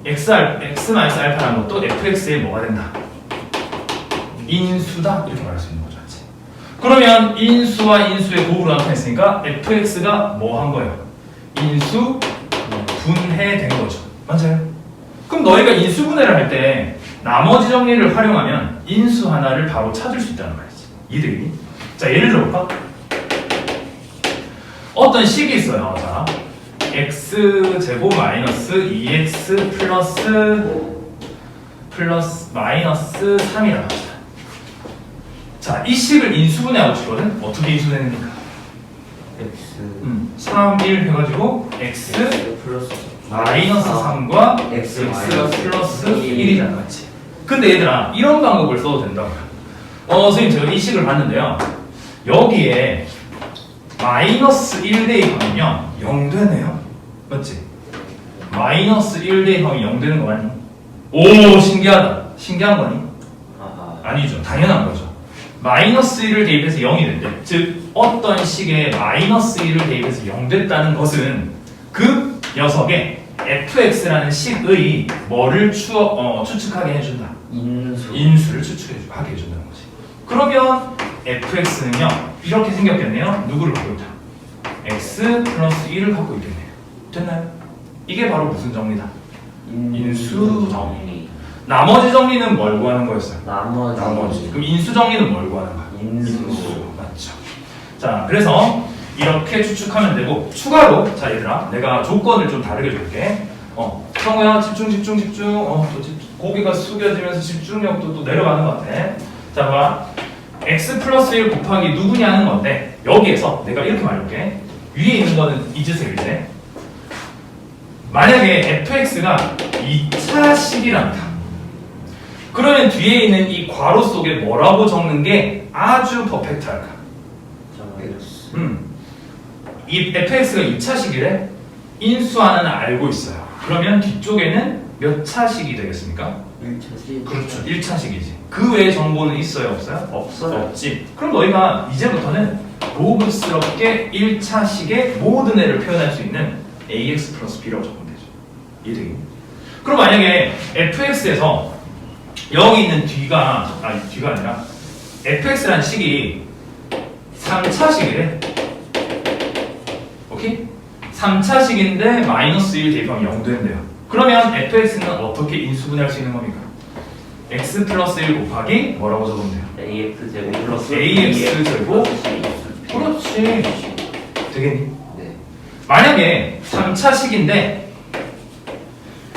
x-알파라는 것도 fx에 뭐가 된다? 인수다 이렇게 말할 수 있는 거죠. 맞지? 그러면 인수와 인수의 곱으로 나타냈으니까 fx가 뭐 한 거예요? 인수 분해된 거죠. 맞아요? 그럼 너희가 인수분해를 할 때 나머지 정리를 활용하면 인수 하나를 바로 찾을 수 있다는 말이지. 이해되니? 자, 예를 들어볼까? 어떤 식이 있어요. 자, x제곱 마이너스 2x 플러스 마이너스 3이라고 합시다. 자, 이 식을 인수분해하고 싶거든? 어떻게 인수분해합니까? x 3, 1 해가지고 x 플러스 마이너스 3과 x x 플러스 1이잖아, 맞지? 근데 얘들아, 이런 방법을 써도 된다고요. 선생님, 제가 이 식을 봤는데요. 여기에 마이너스 1 대입하면 0 되네요. 맞지? 마이너스 1 대입하면 0 되는 거 맞니? 오, 신기하다. 신기한 거니? 아니죠. 당연한 거죠. 마이너스 1을 대입해서 0이 된대. 즉, 어떤 식에 마이너스 1을 대입해서 0 됐다는 것은 그 녀석의 fx라는 식의 뭐를 추측하게 해준다. 인수를 추측하게 해준다는 거지. 그러면 fx는요, 이렇게 생겼겠네요. 누구를 갖고 있다? x 플러스 1을 갖고 있겠네요. 됐나요? 이게 바로 무슨 정리다? 인수 정리. 나머지 정리는 뭘 구하는 거였어요? 나머지. 그럼 인수 정리는 뭘 구하는 거야? 인수. 맞죠. 자, 그래서 이렇게 추측하면 되고, 추가로, 자, 얘들아, 내가 조건을 좀 다르게 줄게. 성우야, 집중. 고개가 숙여지면서 집중력도 또 내려가는 것 같아. 자, 봐. x 플러스 1 곱하기 누구냐는 건데, 여기에서 내가 이렇게 말해볼게. 위에 있는 거는 잊으세요, 이제. 만약에 fx가 2차 식이란다. 그러면 뒤에 있는 이 괄호 속에 뭐라고 적는 게 아주 퍼펙트할까? 이 fx가 2차식이래? 인수 하나는 알고 있어요. 그러면 뒤쪽에는 몇 차식이 되겠습니까? 1차식. 그렇죠. 1차식이지. 그 외에 정보는 있어요? 없어요? 없어요. 없지. 그럼 너희가 이제부터는 고급스럽게 1차식의 모든 애를 표현할 수 있는 ax 플러스 b라고 적으면 되죠. 이해되겠니? 그럼 만약에 fx에서 여기 있는 뒤가 아니라 fx라는 식이 3차식이래. 오케이? 3차식인데 마이너스 1 대입하면 0 된대요. 그러면 fx는 어떻게 인수분해할 수 있는 겁니까? x 플러스 1 곱하기 뭐라고 적으면 돼요? ax 제곱 플러스 ax 제곱. 그렇지. 되겠니? 네. 만약에 3차식인데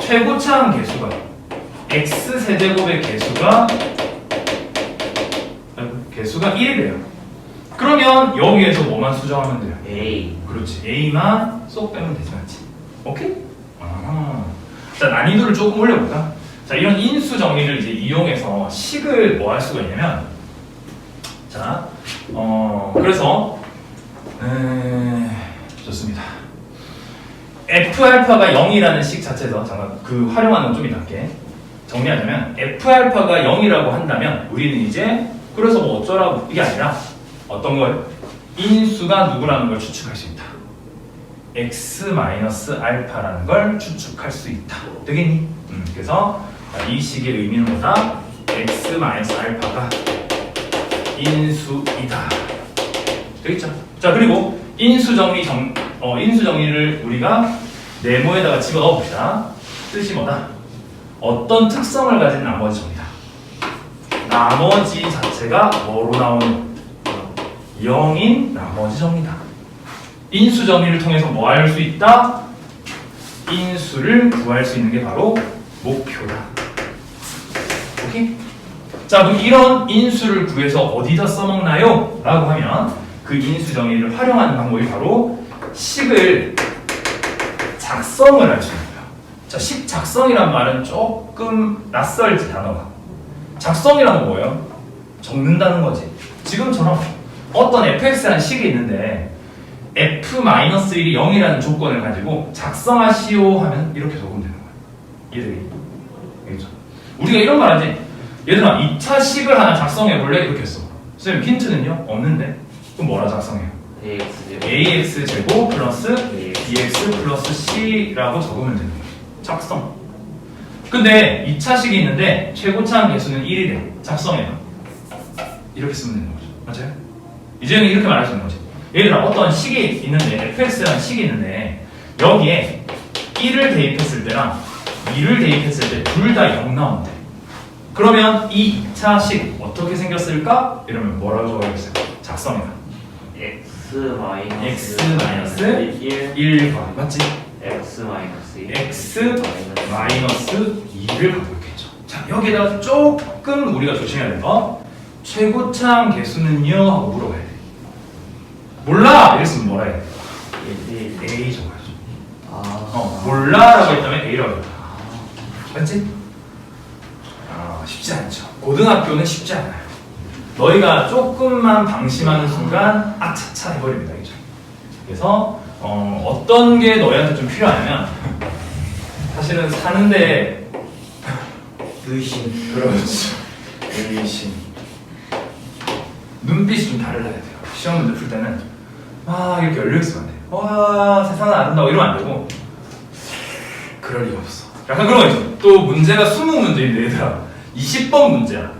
최고차항 개수가 x 세제곱의 개수가 1이래요. 그러면 여기에서 뭐만 수정하면 돼요? a. 그렇지. a만 쏙 빼면 되지, 맞지? 오케이? 자, 난이도를 조금 올려볼까? 자, 이런 인수 정리를 이제 이용해서 식을 뭐 할 수가 있냐면, 자, 그래서 좋습니다. F알파가 0이라는 식 자체에서 잠깐 그 활용하는 건 좀 이따 할게. 정리하자면 F알파가 0이라고 한다면 우리는 이제 그래서 뭐 어쩌라고 이게 아니라 어떤 걸? 인수가 누구라는 걸 추측할 수 있다. x-알파라는 걸 추측할 수 있다. 되겠니? 그래서 이 식의 의미는 뭐다? x-알파가 인수이다. 되겠죠? 자, 그리고 인수 정리를 우리가 네모에다가 집어넣어 봅시다. 뜻이 뭐다? 어떤 특성을 가진 나머지 정리다. 나머지 자체가 뭐로 나오는? 0인 나머지 정리다. 인수 정리를 통해서 뭐 할 수 있다? 인수를 구할 수 있는 게 바로 목표다. 오케이? 자, 그럼 이런 인수를 구해서 어디다 써먹나요? 라고 하면 그 인수 정리를 활용하는 방법이 바로 식을 작성을 할 수 있는 거예요. 자, 식 작성이란 말은 조금 낯설지, 단어가. 작성이란 건 뭐예요? 적는다는 거지. 지금처럼 어떤 fx라는 식이 있는데 f-1이 0이라는 조건을 가지고 작성하시오 하면 이렇게 적으면 되는 거예요. 이해되겠니? 알겠죠? 우리가 이런 말 하지. 얘들아, 2차 식을 하나 작성해 볼래? 이렇게 했어. 선생님, 힌트는요? 없는데? 그럼 뭐라 작성해요? ax 제곱 플러스 bx 플러스 c라고 적으면 되는 거예요. 작성. 근데 2차식이 있는데 최고차항 개수는 1이래. 작성해요. 이렇게 쓰면 되는 거죠. 맞아요? 이제는 이렇게 말할 수 있는 거지. 얘들아, 어떤 식이 있는데 fx라는 식이 있는데 여기에 1을 대입했을 때랑 2를 대입했을 때 둘 다 0 나온대. 그러면 이 2차식 어떻게 생겼을까? 이러면 뭐라고 적어야겠어요? 작성해라. x 1 맞지? x 2를 갖고 있겠죠. 자, 여기에다가 조금 우리가 조심해야 될 거. 최고창 개수는요? 하고 물어봐야 돼. 몰라! 이랬으면 뭐라 해야 돼? A 적어야죠. 몰라라고 했다면 A라고 해요. 맞지? 쉽지 않죠. 고등학교는 쉽지 않아요. 너희가 조금만 방심하는 순간 아차차 해버립니다. 그죠? 그래서 어떤 게 너희한테 좀 필요하냐면 사실은 사는데 의심. 그렇죠. 의심. 눈빛이 좀 달라야 돼요. 시험 문제 풀 때는 막 이렇게 열려있으면 안 돼요. 와 세상은 아름다워 이러면 안 되고 그럴 리가 없어. 약간 그런 거 있죠. 또 문제가 20문제인데 얘들아 20번 문제야.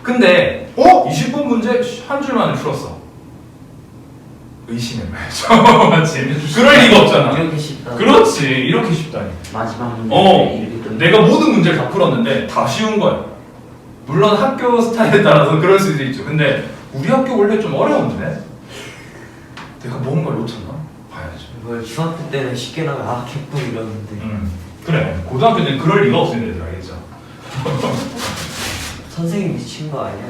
근데 20번 문제 한 줄 만에 풀었어. 의심해봐야죠. 맞지? 그럴 리가 없잖아. 이렇게 쉽다. 그렇지. 이렇게 쉽다니. 마지막 문제 이렇게 또 내가 모든 문제를 다 풀었는데 다 쉬운 거야. 물론 학교 스타일에 따라서 그럴 수도 있죠. 근데 우리 학교 원래 좀 어려운데 내가 뭔가를 놓쳤나? 봐야죠. 이걸 중학교 때는 쉽게 나면 개뿔 이러는데 그래. 고등학교 때는 그럴 리가 없는 애들 알겠죠? 선생님 미친 거 아니야?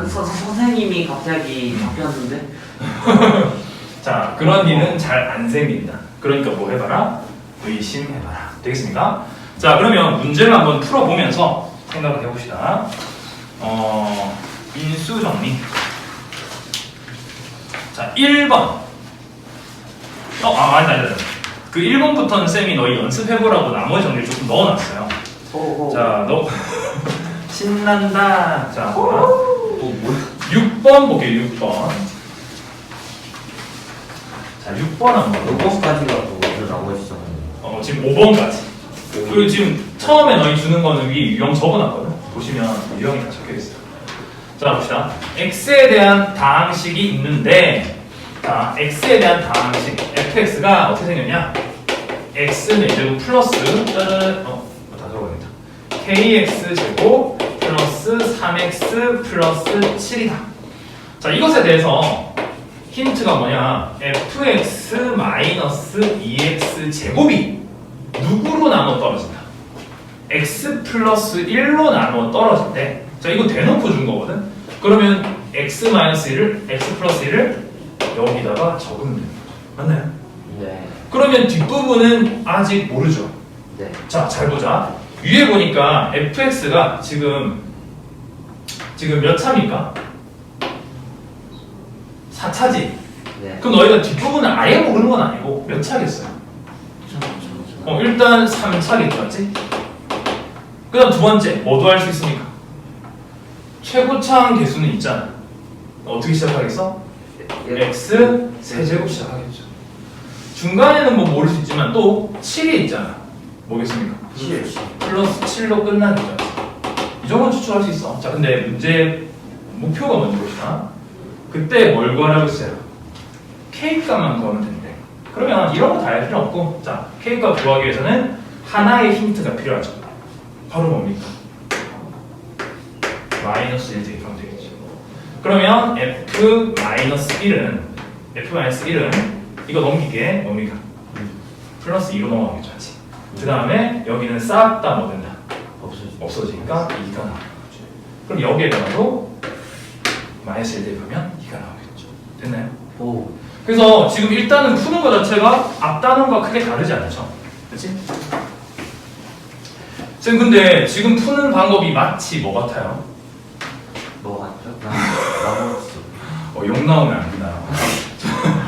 선생님이 갑자기 바뀌었는데 자, 그런 일은 잘 안 생긴다. 그러니까 뭐 해봐라? 의심해봐라. 되겠습니까? 자, 그러면 문제를 한번 풀어보면서 생각을 해봅시다. 인수 정리. 자, 1번. 아니다. 그 1번부터는 쌤이 너희 연습해보라고 나머지 정리를 조금 넣어놨어요. 자, 너 신난다. 자, 뭐야? 6번 볼게요, 6번. 자, 6번 한번. 6번까지가 또 먼저 나오시죠. 지금 5번까지. 그리고 지금 처음에 너희 주는 거는 위 유형 적어놨거든. 보시면 유형이 다 적혀있어요. 자, 봅시다. x에 대한 다항식이 있는데, 자, x에 대한 다항식 fx가 어떻게 생겼냐? x는 제곱 플러스 짜잔, 다 적어야겠다. kx 제곱 플러스 3x 플러스 7이다. 자, 이것에 대해서 힌트가 뭐냐? fx 마이너스 2x 제곱이 누구로 나눠 떨어진다? x 플러스 1로 나눠 떨어질 때, 자, 이거 대놓고 준 거거든? 그러면 x 마이너스 1을, x 플러스 1을 여기다가 적으면 되는 거죠. 맞나요? 네. 그러면 뒷부분은 아직 모르죠. 네. 자, 잘 보자. 위에 보니까 fx가 지금 몇 차입니까? 4차지. 네. 그럼 너희가 뒷부분을 아예 모르는 건 아니고 몇 차겠어요? 일단 3차겠죠, 맞지? 그 다음 두 번째, 뭐도 할 수 있습니까? 최고차항 개수는 있잖아. 어떻게 시작하겠어? x 세제곱 시작하겠죠. 중간에는 뭐 모를 수 있지만 또 7이 있잖아. 뭐겠습니까? 7. 플러스 7로 끝나니까. 이 정도는 추출할 수 있어. 자, 근데 문제 목표가 뭔지 봅시다. 그때 뭘 구하라고 했어요? K값만 구하면 된대. 그러면 이런 거 다 할 필요 없고, 자, K값 구하기 위해서는 하나의 힌트가 필요하죠. 바로 뭡니까? 마이너스 1 대입하면 되겠죠. 그러면 F-1은 이거 넘기게 뭡니까? 플러스 2로 넘어가겠죠. 그 다음에 여기는 싹 다 뭐 된다? 없어지니까 2가 나오겠죠. 그럼 여기에다가도 마이너스 1 대입하면 2가 나오겠죠. 됐나요? 오. 그래서 지금 일단은 푸는 거 자체가 앞단원과 크게 다르지 않죠? 그렇지? 쌤, 근데 지금 푸는 방법이 마치 뭐 같아요? 뭐 같죠? 욕 나오면 안 된다.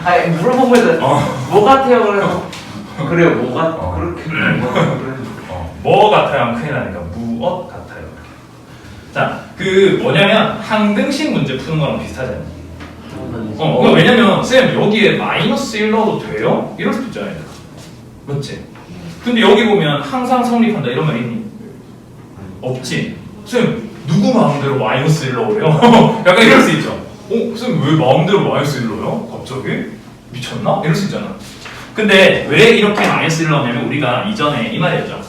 아니 물어본 거에서 뭐 같아요 그래서 그래요 뭐가 어. 그렇게 그래. 뭐 같아요 하면 큰일 나니까 무엇 같아요. 자, 그 뭐냐면 항등식 문제 푸는 거랑 비슷하지 않니? 그러니까 왜냐면 쌤 여기에 마이너스 1 넣어도 돼요? 이럴 수도 있잖아요. 맞지? 근데 여기 보면 항상 성립한다 이런 말 있니? 없지? 쌤 누구 마음대로 마이너스 1 넣으래요? 약간 이럴 수 있죠. 쌤 왜 마음대로 마이너스 1 넣어요? 갑자기? 미쳤나? 이럴 수 있잖아. 근데 왜 이렇게 마이너스 1 넣냐면 우리가 이전에 이 말이었죠.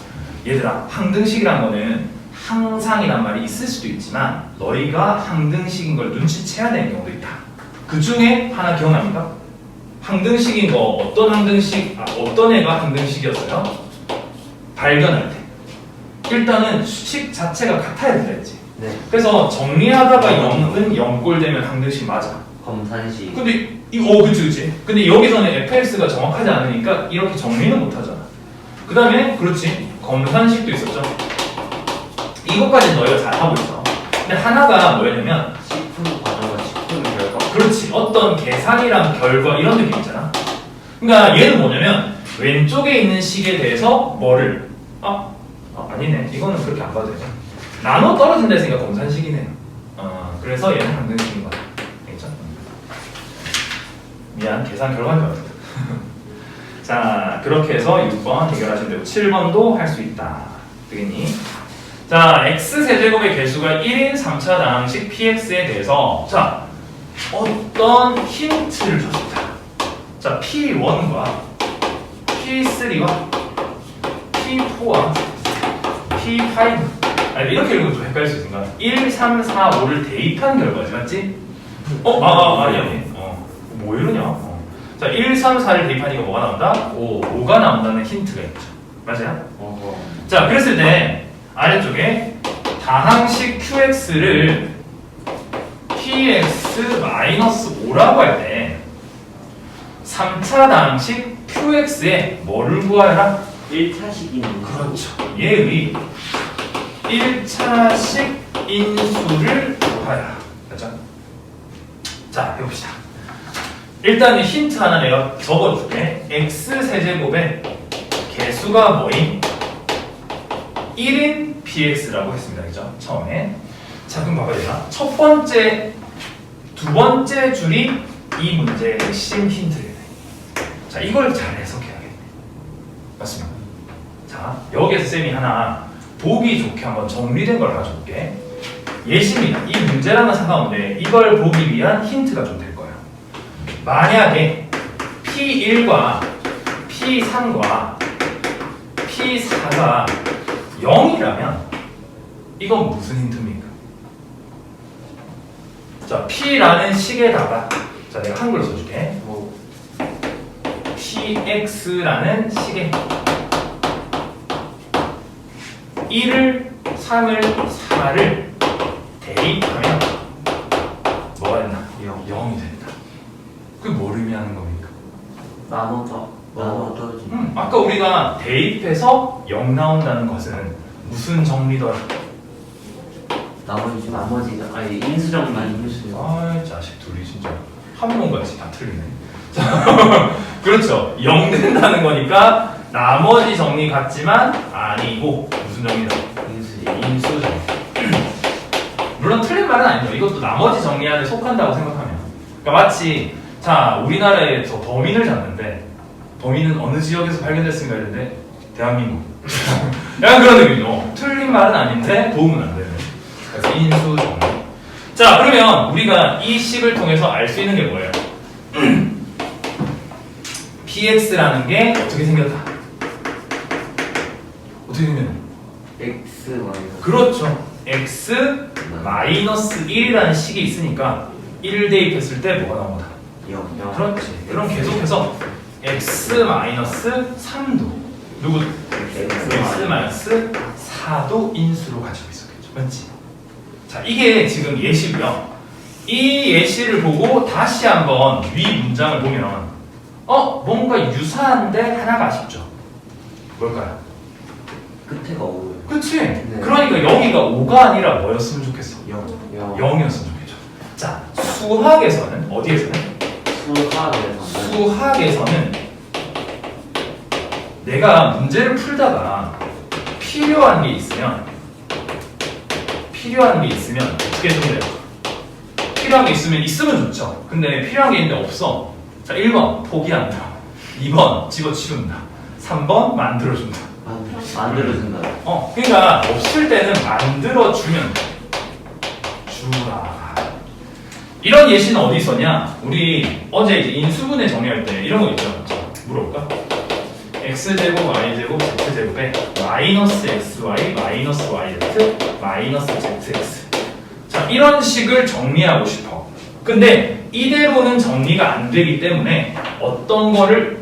얘들아, 항등식이라는 거는 항상이란 말이 있을 수도 있지만 너희가 항등식인 걸 눈치채야 되는 경우도 있다. 그 중에 하나 기억납니까? 항등식인 거 어떤 항등식, 어떤 애가 항등식이었어요? 발견할 때 일단은 수식 자체가 같아야 된다 했지. 네. 그래서 정리하다가 0은 0꼴 되면 항등식 맞아. 검산식. 근데 그치. 근데 여기서는 fx가 정확하지 않으니까 이렇게 정리는 못하잖아. 그 다음에 그렇지 검산식도 있었죠. 이것까지 너희가 잘 하고 있어. 근데 하나가 뭐였냐면 식품 과정과 식품 결과. 그렇지 어떤 계산이랑 결과 이런 느낌 있잖아. 그러니까 얘는 뭐냐면 왼쪽에 있는 식에 대해서 뭐를 아니네 이거는 그렇게 안 봐도 되죠. 나눠 떨어진다 했으니까 검산식이네요. 그래서 얘는 항등식인 거야. 알겠죠? 미안 계산 결과인 줄 알았어. 자 그렇게 해서 6번 해결하시면 되고 7번도 할 수 있다. 되겠니? 자 x세제곱의 개수가 1인 3차당식 px에 대해서 자 어떤 힌트를 줬습니다. 자 p1과 p3와 p4와 p5 이렇게 읽으면 좀 헷갈릴 수 있으니까 1, 3, 4, 5를 대입한 결과지 맞지? 아니 뭐 이러냐? 자 1, 3, 4를 대입하니까 뭐가 나온다? 5가 나온다는 힌트가 있죠. 맞아요? 자 그랬을 때 아래쪽에 다항식 qx를 px-5라고 할 때 3차 다항식 qx에 뭐를 구하여라? 1차식이는 그렇죠. 얘의 1차식 인수를 구하여라. 그렇죠? 자 해봅시다. 일단 힌트 하나 내가 적어줄게. x세제곱의 개수가 뭐임? 1인 px라고 했습니다. 그죠? 처음에. 자, 그럼 봐봐요. 얘가. 첫 번째, 두 번째 줄이 이 문제의 핵심 힌트래요. 자, 이걸 잘 해석해야겠네. 맞습니다. 자, 여기에서 쌤이 하나 보기 좋게 한번 정리된 걸 가져올게. 예시입니다. 이 문제랑은 상관없는데 이걸 보기 위한 힌트가 좀 될 거예요. 만약에 P1과 P3과 P4가 0이라면 이건 무슨 힌트입니까? 자, P라는 식에다가 자, 내가 한글로 써줄게. PX라는 식에 1을, 3을, 4를 대입하면 뭐가 된다? 0이 된다. 그게 뭘 의미하는 겁니까? 나눠져. 아까 우리가 대입해서 0 나온다는 것은 무슨 정리더라? 나머지 아니 인수정리. 인수. 아, 자식 둘이 진짜 한 번같이 다 틀리네. 자, 그렇죠. 0 된다는 거니까 나머지 정리 같지만 아니고 무슨 정리다? 인수 정리. 물론 틀린 말은 아니죠. 이것도 나머지 정리 안에 속한다고 생각하면. 그러니까 마치 자 우리나라에서 범인을 잡는데 범인은 어느 지역에서 발견됐습니까? 이랬는데 대한민국. 약간 그런 느낌이죠. 틀린 말은 아닌데 도움은 안 되는. 그래서 인수 정리. 자 그러면 우리가 이 식을 통해서 알 수 있는 게 뭐예요? px라는 게 어떻게 생겼다? 어떻게 생겼냐? X Y. 그렇죠. x 마이너스 1이라는 식이 있으니까 1 대입했을 때 뭐가 나온다? 0. 그렇지. 그럼 계속해서 x 마이너스 3도 누구? x 마이너스 4도 인수로 가지고 있었겠죠. 맞지? 자 이게 지금 예시고요. 이 예시를 보고 다시 한번 위 문장을 보면 뭔가 유사한데 하나가 아쉽죠. 뭘까요? 끝에가 5. 그치? 네. 그러니까 여기가 5가 아니라 뭐였으면 좋겠어? 0이었으면 좋겠죠. 자, 수학에서는 어디에서는? 수학에서는 내가 문제를 풀다가 필요한 게 있으면 어떻게 좀 돼요? 필요한 게 있으면 좋죠. 근데 필요한 게 있는데 없어. 자, 1번 포기한다. 2번 집어치운다. 3번 만들어준다. 만들어준다. 그러니까 없을 때는 만들어주면 주라. 이런 예시는 어디 있었냐? 우리 어제 이제 인수분해 정리할 때 이런 거 있죠. 자, 물어볼까? x제곱 y제곱 z제곱에 마이너스 xy 마이너스 yz 마이너스 zx. 자, 이런 식을 정리하고 싶어. 근데 이대로는 정리가 안 되기 때문에 어떤 거를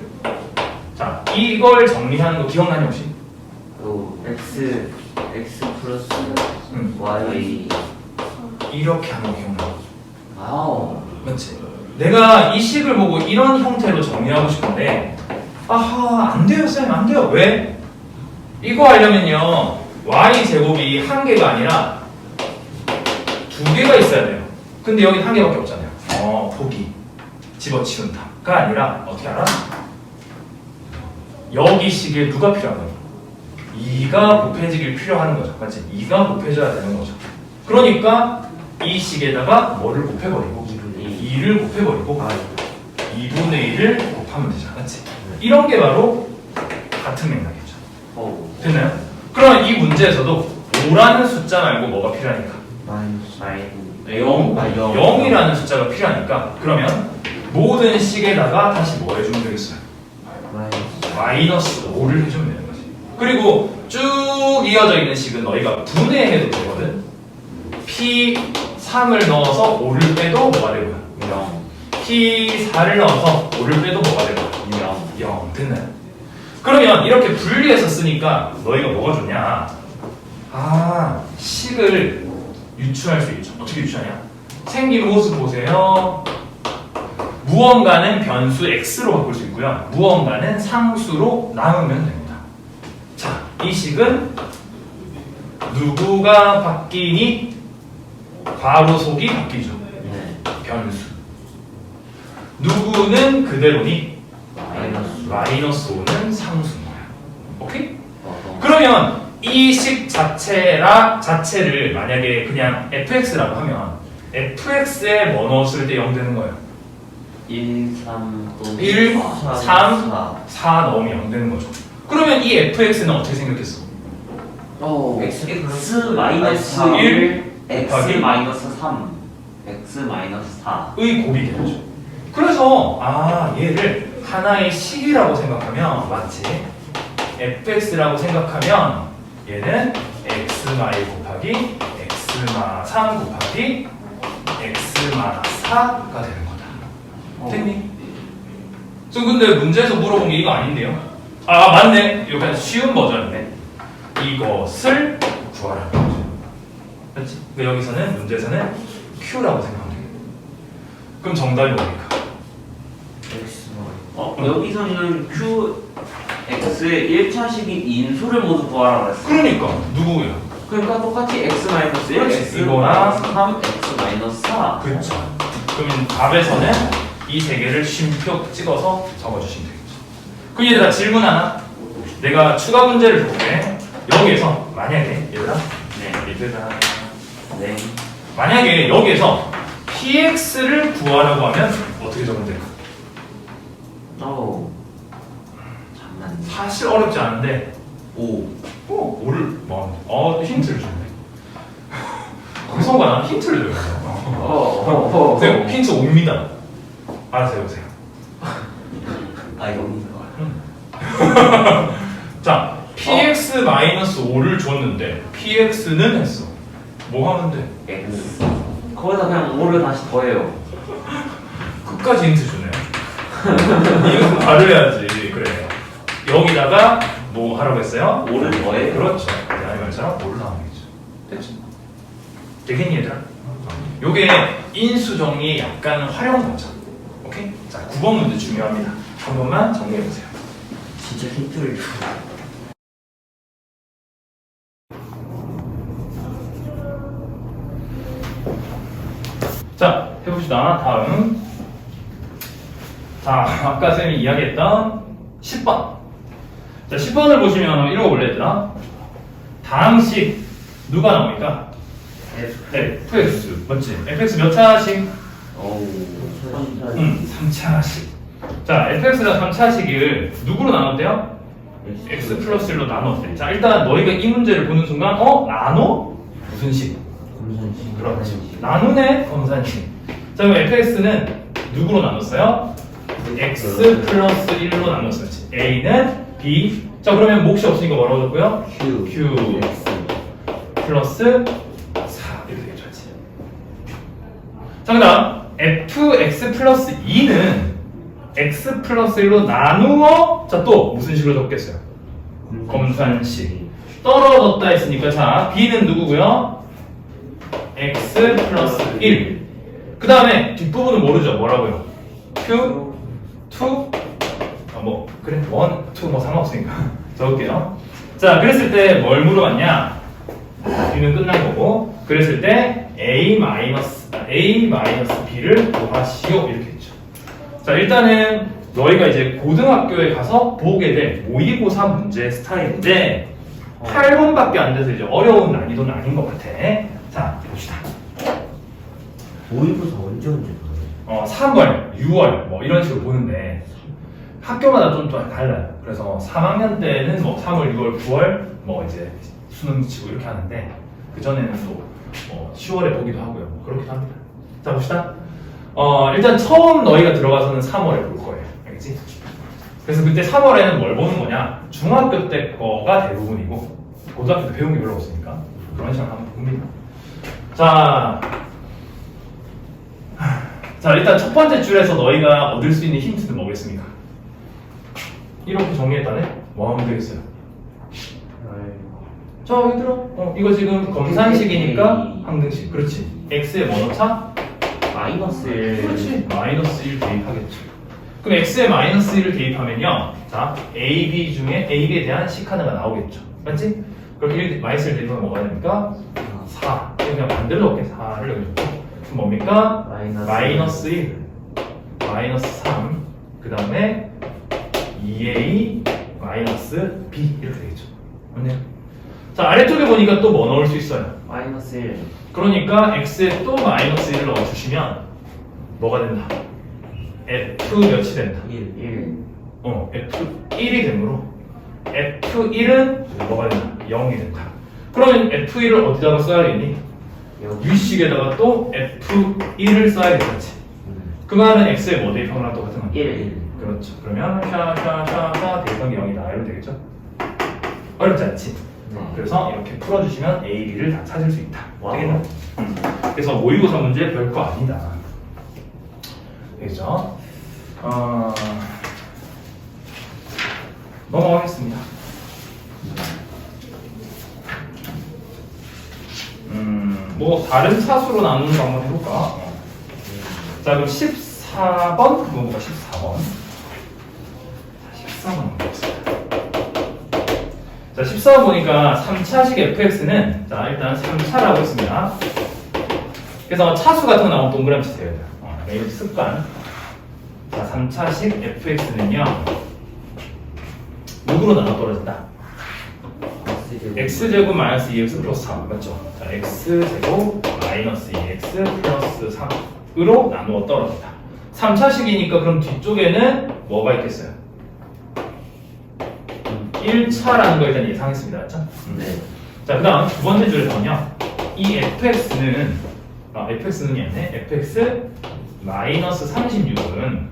자, 이걸 정리하는 거 기억나냐 혹시? 또 x 플러스 응. y. 이렇게 하는 거 기억나? 아우. 맞지? 내가 이 식을 보고 이런 형태로 정리하고 싶은데 아하 안 돼요 쌤 안 돼요. 왜? 이거 하려면요 y 제곱이 한 개가 아니라 두 개가 있어야 돼요. 근데 여기 한 개밖에 없잖아요. 포기 집어치운다가 아니라 어떻게 알아? 여기 식에 누가 필요하거든? 2가 곱해지길 필요하는 거죠. 맞지? 2가 곱해져야 되는 거죠. 그러니까 이 식에다가 뭐를 곱해버리고 2를 곱해버리고 2분의 1을 곱하면 되잖아. 맞지? 이런 게 바로 같은 맥락이죠. 됐나요? 그러면 이 문제에서도 5라는 숫자 말고 뭐가 필요하니까? 마이너스 0, 0이라는 숫자가 필요하니까 그러면 모든 식에다가 다시 뭐 해주면 되겠어요? 마이너스 5를 해주면 되는 거지. 그리고 쭉 이어져 있는 식은 너희가 분해해도 되거든. P3을 넣어서 5를 빼도 뭐가 되고요? 0. P4를 넣어서 5를 빼도 뭐가 되고요? 0. 됐나요? 그러면 이렇게 분리해서 쓰니까 너희가 뭐가 좋냐? 식을 유추할 수 있죠. 어떻게 유추하냐? 생긴 모습 보세요. 무언가는 변수 x로 바꿀 수 있고요. 무언가는 상수로 나누면 됩니다. 자, 이 식은 누구가 바뀌니? 괄호속이 바뀌죠. 변수. 누구는 그대로니? 마이너스 5는 상수인 거야. 오케이? 그러면 이 식 자체를 만약에 그냥 fx라고 하면 fx에 뭐 넣었을 때 0 되는 거예요? 1, 3, 또 1, 3, 4 넣으면 0 되는 거죠. 그러면 이 fx는 어떻게 생겼겠어? x 마이너스 1 x 곱하기 마이너스 3 x 마이너스 4. 의 곱이 되죠. 그래서 얘를 하나의 식이라고 생각하면 맞지? fx라고 생각하면 얘는 xy 곱하기 x-3 곱하기 x-4가 되는 거다. 됐니? 지금 근데 문제에서 물어본 게 이거 아닌데요? 맞네. 이거 쉬운 버전이네. 이것을 구하라는 거죠. 그렇지? 그러니까 여기서는 문제에서는 q라고 생각하면 되겠네. 그럼 정답이 뭡니까? 여기서는 qx의 1차식인 인수를 모두 구하라고 했어. 그러니까 누구야? 그러니까 똑같이 x 마이너스 1, 그렇지. x 이거랑 마이너스 3, x 마이너스 4. 그렇죠. 그러면 답에서는 이 세 개를 쉼표 찍어서 적어주시면 되겠죠. 그럼 얘들아 질문 하나. 내가 추가 문제를 볼게. 여기에서 만약에 얘들아, 네. 만약에 여기에서 px를 구하라고 하면 어떻게 적으면 될까? 잠만. 사실 어렵지 않은데 5. 5를 뭐 힌트를 주네. 성과 나는 힌트를 줘요. 선생님 힌트 5입니다. 알아서 해보세요. 여기서. 자, px-5를 줬는데 px는 했어. 뭐 하면 돼? x. 거기다 그냥 5를 다시 더해요. 끝까지 힌트 주네. 이것은 말을 해야지. 그래요. 여기다가 뭐 하라고 했어요? 5를 더해? 그렇죠. 내가 말처럼 5를 나오겠죠. 됐지? 되겠니 얘들아? 요게 인수 정리의 약간 활용 버전. 오케이? 자, 9번 문제 중요합니다. 한 번만 정리해보세요. 진짜 힌트를 줘. 자, 해봅시다. 다음. 자, 아까 쌤이 이야기했던 10번. 자, 10번을 보시면 읽어볼래, 얘들아? 다음식 누가 나오니까? fx. 맞지? fx 몇 차식? 3차식. 자, fx가 3차식을 누구로 나눴대요? x 플러스 1로 나눴대. 자, 일단 너희가 이 문제를 보는 순간 나눠? 무슨 식? 검산식. 그렇지. 나누네? 검산식. 자, 그럼 fx는 누구로 나눴어요? x 플러스 1로 나눴어요. a는 b. 자, 그러면 몫이 없으니까 뭐라고 적고요? q 플러스 4 이렇게 되겠지. 자, 그 다음 fx 플러스 2는 x 플러스 1로 나누어 자, 또 무슨 식으로 적겠어요? 검산식. 떨어졌다 했으니까 자 b는 누구고요? x 플러스 1. 그 다음에 뒷부분은 모르죠. 뭐라고요? q, 2, 뭐 그래 1, 2 뭐 상관없으니까 적을게요. 자 그랬을 때 뭘 물어봤냐? b는 끝난 거고 그랬을 때 a-b를 구하시오 이렇게 했죠. 자 일단은 너희가 이제 고등학교에 가서 보게 될 모의고사 문제 스타일인데 8번밖에 안 돼서 이제 어려운 난이도는 아닌 것 같아. 자 봅시다. 모의고사 언제 봐요? 3월, 6월 뭐 이런 식으로 보는데 학교마다 좀 달라요. 그래서 3학년 때는 뭐 3월, 6월, 9월 뭐 이제 수능 치고 이렇게 하는데 그 전에는 또 10월에 보기도 하고요. 뭐 그렇기도 합니다. 자 봅시다. 일단 처음 너희가 들어가서는 3월에 볼 거예요. 알겠지? 그래서 그때 3월에는 뭘 보는 거냐? 중학교 때 거가 대부분이고 고등학교 때 배운 게 별로 없으니까 그런 시간 한번 봅니다. 자 일단 첫 번째 줄에서 너희가 얻을 수 있는 힌트는 뭐겠습니까? 이렇게 정리했다네? 뭐 하면 되겠어요? 자 여기 들어. 이거 지금 검산식이니까 항등식. 그렇지. x에 뭐 넣자? 마이너스 1. 그렇지. 마이너스 1 대입하겠죠. 그럼 x에 마이너스 1을 대입하면요. 자 a, b 중에 a에 대한 식하나가 나오겠죠. 맞지? 그럼 1 마이너스 1 대입하면 뭐가 됩니까? 4. 그냥 반대로 넣게 4를 여기 넣고. 그럼 뭡니까? 마이너스 1, 마이너스 3, 그 다음에 2a 마이너스 b 이렇게 되겠죠. 맞네요. 자 아래쪽에 보니까 또 뭐 넣을 수 있어요? 마이너스 1. 그러니까 x에 또 마이너스 1을 넣어주시면 뭐가 된다? f 몇이 된다? 1. f1이 되므로 f1은 뭐가 된다? 0이 된다. 그러면 f1을 어디다가 써야겠니? 위식에다가 또 f1을 써야겠지. 그 말은 x에 뭐 대입한 거랑 똑같은 거야? 1. 그렇죠. 그러면 샤샤샤샤 대입한 게 0이다. 이러면 되겠죠? 어렵지 않지? 그래서 이렇게 풀어주시면 A, B를 다 찾을 수 있다. 되겠나? 그래서 모의고사 문제 별거 아니다. 되겠죠? 넘어가겠습니다. 뭐 다른 차수로 나누는 거 한번 해볼까? 자 그럼 14번 뭔가 14번 14번 보겠습니다. 자 14번 보니까 3차식 fx는 자 일단 3차라고 했습니다. 그래서 차수 같은 거 나오면 동그라미 치세요. 이거 습관. 자 3차식 fx는요 누구로 나눠 떨어진다? x제곱 마이너스 2x 플러스 3 맞죠? 자 x제곱 마이너스 2x 플러스 3으로 나누어 떨어진다. 3차식이니까 그럼 뒤쪽에는 뭐가 있겠어요? 1차라는 거 일단 예상했습니다. 맞죠? 네. 자 그 다음 두 번째 줄에서는요 이 fx는 fx는이 아니네 fx 마이너스 36은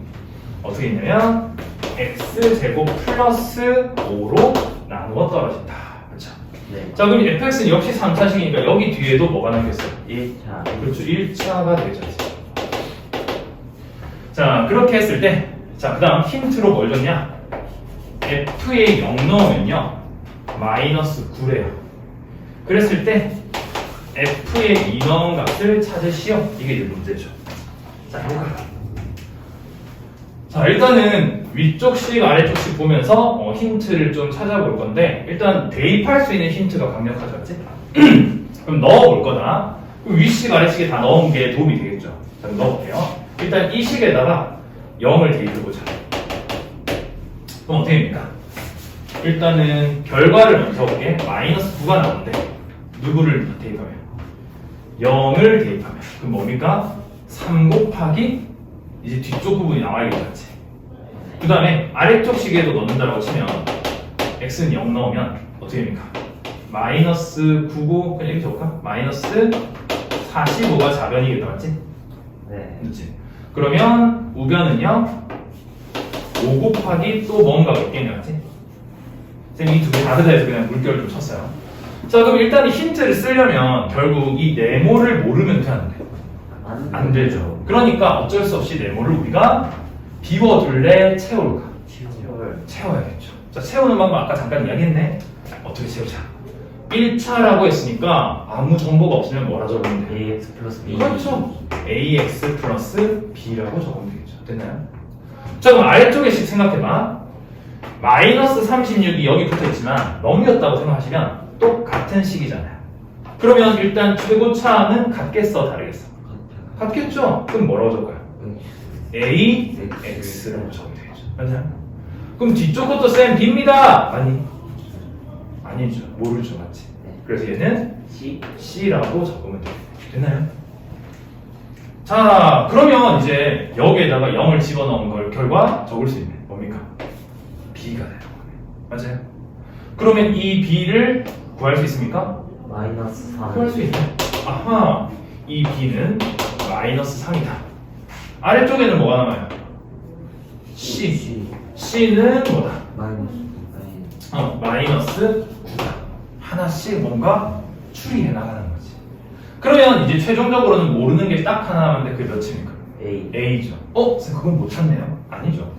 어떻게 있냐면 x제곱 플러스 5로 나누어 떨어진다. 그렇죠? 네. 자 그럼 fx는 역시 3차식이니까 여기 뒤에도 뭐가 남겠어요? 1차. 그렇죠. 1차가 되죠. 자 그렇게 했을 때 자 그 다음 힌트로 뭘 줬냐? f에 0 넣으면요 마이너스 9래요. 그랬을 때 f에 2 넣은 값을 찾으시오. 이게 이제 문제죠. 자 해볼까요? 자 일단은 위쪽씩 아래쪽씩 보면서 힌트를 좀 찾아볼 건데 일단 대입할 수 있는 힌트가 강력하죠. 맞지? 그럼 넣어볼 거다. 그럼 위식 아래식에 다 넣은 게 도움이 되겠죠. 자 그럼 넣어볼게요. 일단 이 식에다가 0을 대입해보자. 그럼 어떻게 됩니까? 일단은 결과를 먼저 볼게. 마이너스 9가 나오는데 누구를 대입하면? 0을 대입하면 그럼 뭡니까? 3 곱하기 이제 뒤쪽 부분이 나와야겠지. 그 다음에 아래쪽 식에도 넣는다라고 치면 x는 0 넣으면 어떻게 됩니까? 마이너스 9고 그냥 이렇게 적을까? 마이너스 45가 좌변이겠다. 맞지? 네. 그렇지. 그러면 우변은요 5 곱하기 또 뭔가 몇 개냐. 맞지? 쌤이 이 두 개 다르다 해서 그냥 물결을 좀 쳤어요. 자 그럼 일단 이 힌트를 쓰려면 결국 이 네모를 모르면 어떻게 하는데? 안 되죠. 그러니까 어쩔 수 없이 네모를 우리가 비워둘래 채울까? 채워야겠죠. 자 채우는 방법 아까 잠깐 이야기했네. 어떻게 채우자? 1차라고 했으니까 아무 정보가 없으면 뭐라 적으면 돼? AX 플러스 B. 그렇죠. AX 플러스 B라고 적으면 되겠죠. 됐나요? 자, 그럼 아래쪽에 식 생각해봐. 마이너스 36이 여기 붙어있지만 넘겼다고 생각하시면 똑같은 식이잖아요. 그러면 일단 최고차항은 같겠어, 다르겠어? 같겠죠? 그럼 뭐라고 적어요? AX라고 적으면 되겠죠. 맞아요? 그럼 뒤쪽 것도 쌤 B입니다. 아니죠. 모르죠, 맞지? 그래서 얘는 C라고 적으면 되나요? 자, 그러면 이제 여기에다가 0을 집어넣은 걸 결과 적을 수 있네. 뭡니까? B가 되는 거네. 맞아요? 그러면 이 B를 구할 수 있습니까? 마이너스 3. 구할 수 있네. 아하, 이 B는 마이너스 3이다. 아래쪽에는 뭐가 남아요? C. C는 뭐다? 마이너스 9다. 하나씩 뭔가 추리해 나가는 거지. 그러면 이제 최종적으로는 모르는 게 딱 하나 남았는데 그게 몇입니까? A죠. 쌤 그건 못 찾네요? 아니죠.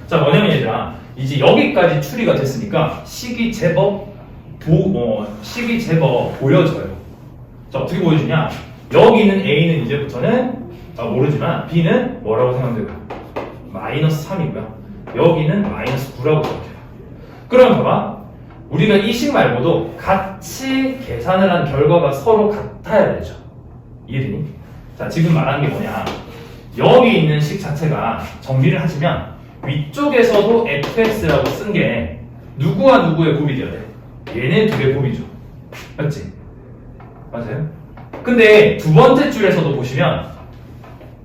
자, 뭐냐면 얘들아, 이제 여기까지 추리가 됐으니까 식이 제법 보여져요. 자, 어떻게 보여주냐? 여기 있는 A는 이제부터는 모르지만 B는 뭐라고 생각되고요? 마이너스 3이고요. 여기는 마이너스 9라고 생각해요. 그러면 봐봐. 우리가 이 식 말고도 같이 계산을 한 결과가 서로 같아야 되죠. 이해되니? 자, 지금 말한 게 뭐냐? 여기 있는 식 자체가 정리를 하시면 위쪽에서도 fx라고 쓴 게 누구와 누구의 곱이 되어야 돼? 얘네 두 개 곱이죠. 맞지? 맞아요? 근데 두 번째 줄에서도 보시면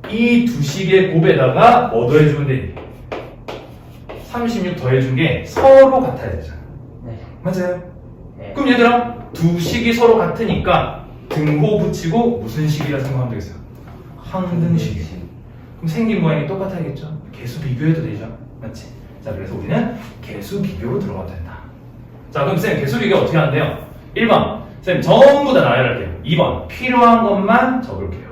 이 두 식의 곱에다가 뭐 더해주면 되니? 36 더해준 게 서로 같아야 되잖아. 네. 맞아요? 네. 그럼 얘들아, 두 식이 서로 같으니까 등호 붙이고 무슨 식이라 생각하면 되겠어요? 항등식이에요. 그럼 생긴 모양이 똑같아야겠죠? 개수 비교해도 되죠? 맞지? 자, 그래서 우리는 개수 비교로 들어가도 된다. 자, 그럼 쌤 개수 비교 어떻게 하는데요? 1번, 쌤 전부 다 나열할게요. 2번, 필요한 것만 적을게요.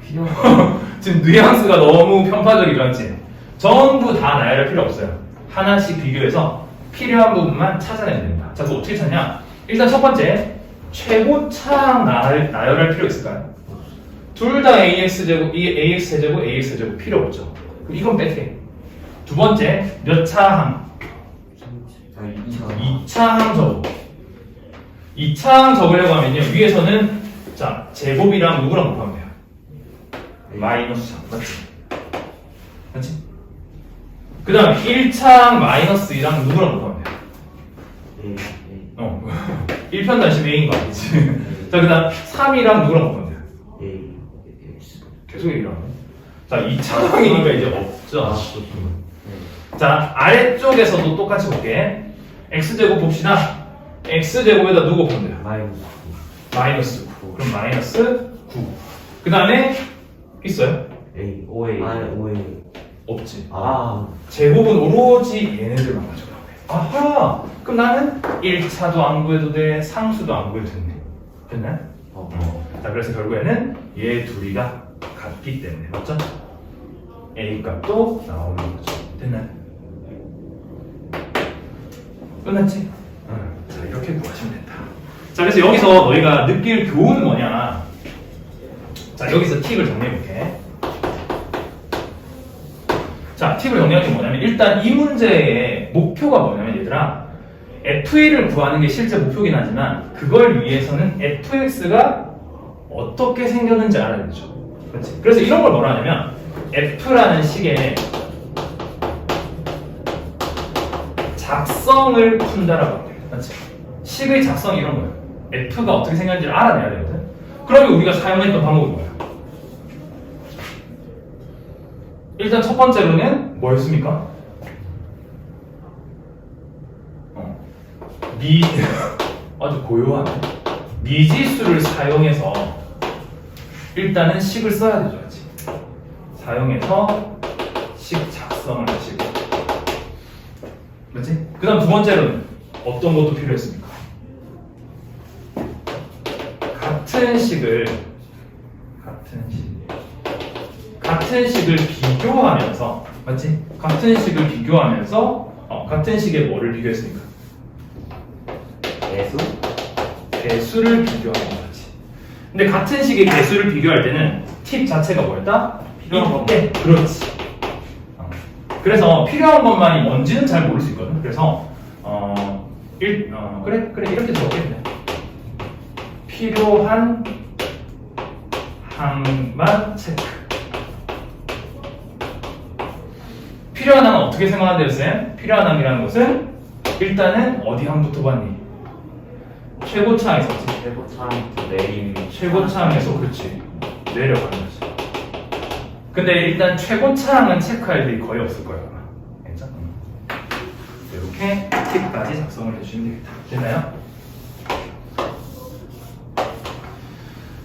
필요한 지금 뉘앙스가 너무 편파적이죠, 맞지? 전부 다 나열할 필요 없어요. 하나씩 비교해서 필요한 부분만 찾아내면 됩니다. 자, 그거 어떻게 찾냐? 일단 첫 번째, 최고차항 나열할 필요 있을까요? 둘 다 AX제곱, AX제곱 필요 없죠. 그럼 이건 빼게. 두 번째, 몇 차항? 2차항 적어. 2차항 적으려고 하면요, 위에서는 자, 제곱이랑 누구랑 곱하면 돼요? 마이너스 3, 맞지? 맞지? 그 다음에 1차항 마이너스 2랑 누구랑 곱하면 돼요? 1편단심 A인 거 아니지? 자, 그 다음 3이랑 누구랑 곱하면 돼요? 계속 얘기를 하네. 자, 2차항이니까 이제 없죠. 자, 아래쪽에서도 똑같이 볼게. X제곱 봅시다. X제곱에다 누구 곱하면 돼요? 마이너스 9. 그럼 마이너스 9. 그 다음에 있어요? 없지. 제곱은 오로지 얘네들만 가져가고 해. 아하! 그럼 나는 1차도 안 구해도 돼, 상수도 안 구해도 됐네. 됐나요? 자, 그래서 결국에는 얘 둘이가 같기 때문에, 맞죠? A 값도 나오는 거죠. 됐나요? 끝났지? 자, 이렇게 구하시면 된다. 자, 그래서 여기서 너희가 느낄 교훈은 뭐냐? 자, 여기서 팁을 정리해볼게. 자, 팁을 정리하는 게 뭐냐면, 일단 이 문제의 목표가 뭐냐면, 얘들아, f1을 구하는 게 실제 목표긴 하지만, 그걸 위해서는 fx가 어떻게 생겼는지 알아야 되죠. 그렇지? 그래서 이런 걸 뭐라 하냐면, f라는 식의 작성을 푼다라고 합니다. 맞지? 식의 작성이 이런 거예요. f가 어떻게 생겼는지를 알아내야 되거든. 그러면 우리가 사용했던 방법이 뭐예요? 일단 첫 번째로는 뭐였습니까? 아주 고요하네. 미지수를 사용해서 일단은 식을 써야 되죠, 그렇지? 사용해서 식 작성을 하시고, 그렇지? 그 다음 두 번째로는 어떤 것도 필요했습니까? 같은 식을 비교하면서, 맞지? 같은 식을 비교하면서 같은 식의 뭐를 비교했습니까? 개수를 비교하는 거지. 근데 같은 식의 개수를 비교할 때는 팁 자체가 뭐였다? 필요한 것만. 네, 그렇지. 그래서 필요한 것만이 뭔지는 잘 모를 수 있거든. 그래서 그래 이렇게 적겠네. 필요한 항만 체크. 필요한 항은 어떻게 생각한대요, 쌤? 필요한 항이라는 것은 일단은 어디 항부터 봤니? 최고차 항에서 최고차부터 내림. 최고차 항에서 그렇지 내려가는 거지. 근데 일단 최고차 항은 체크할 일이 거의 없을 거야. 아마. 괜찮아? 이렇게 팁까지 작성을 해주시면 되겠다. 됐나요?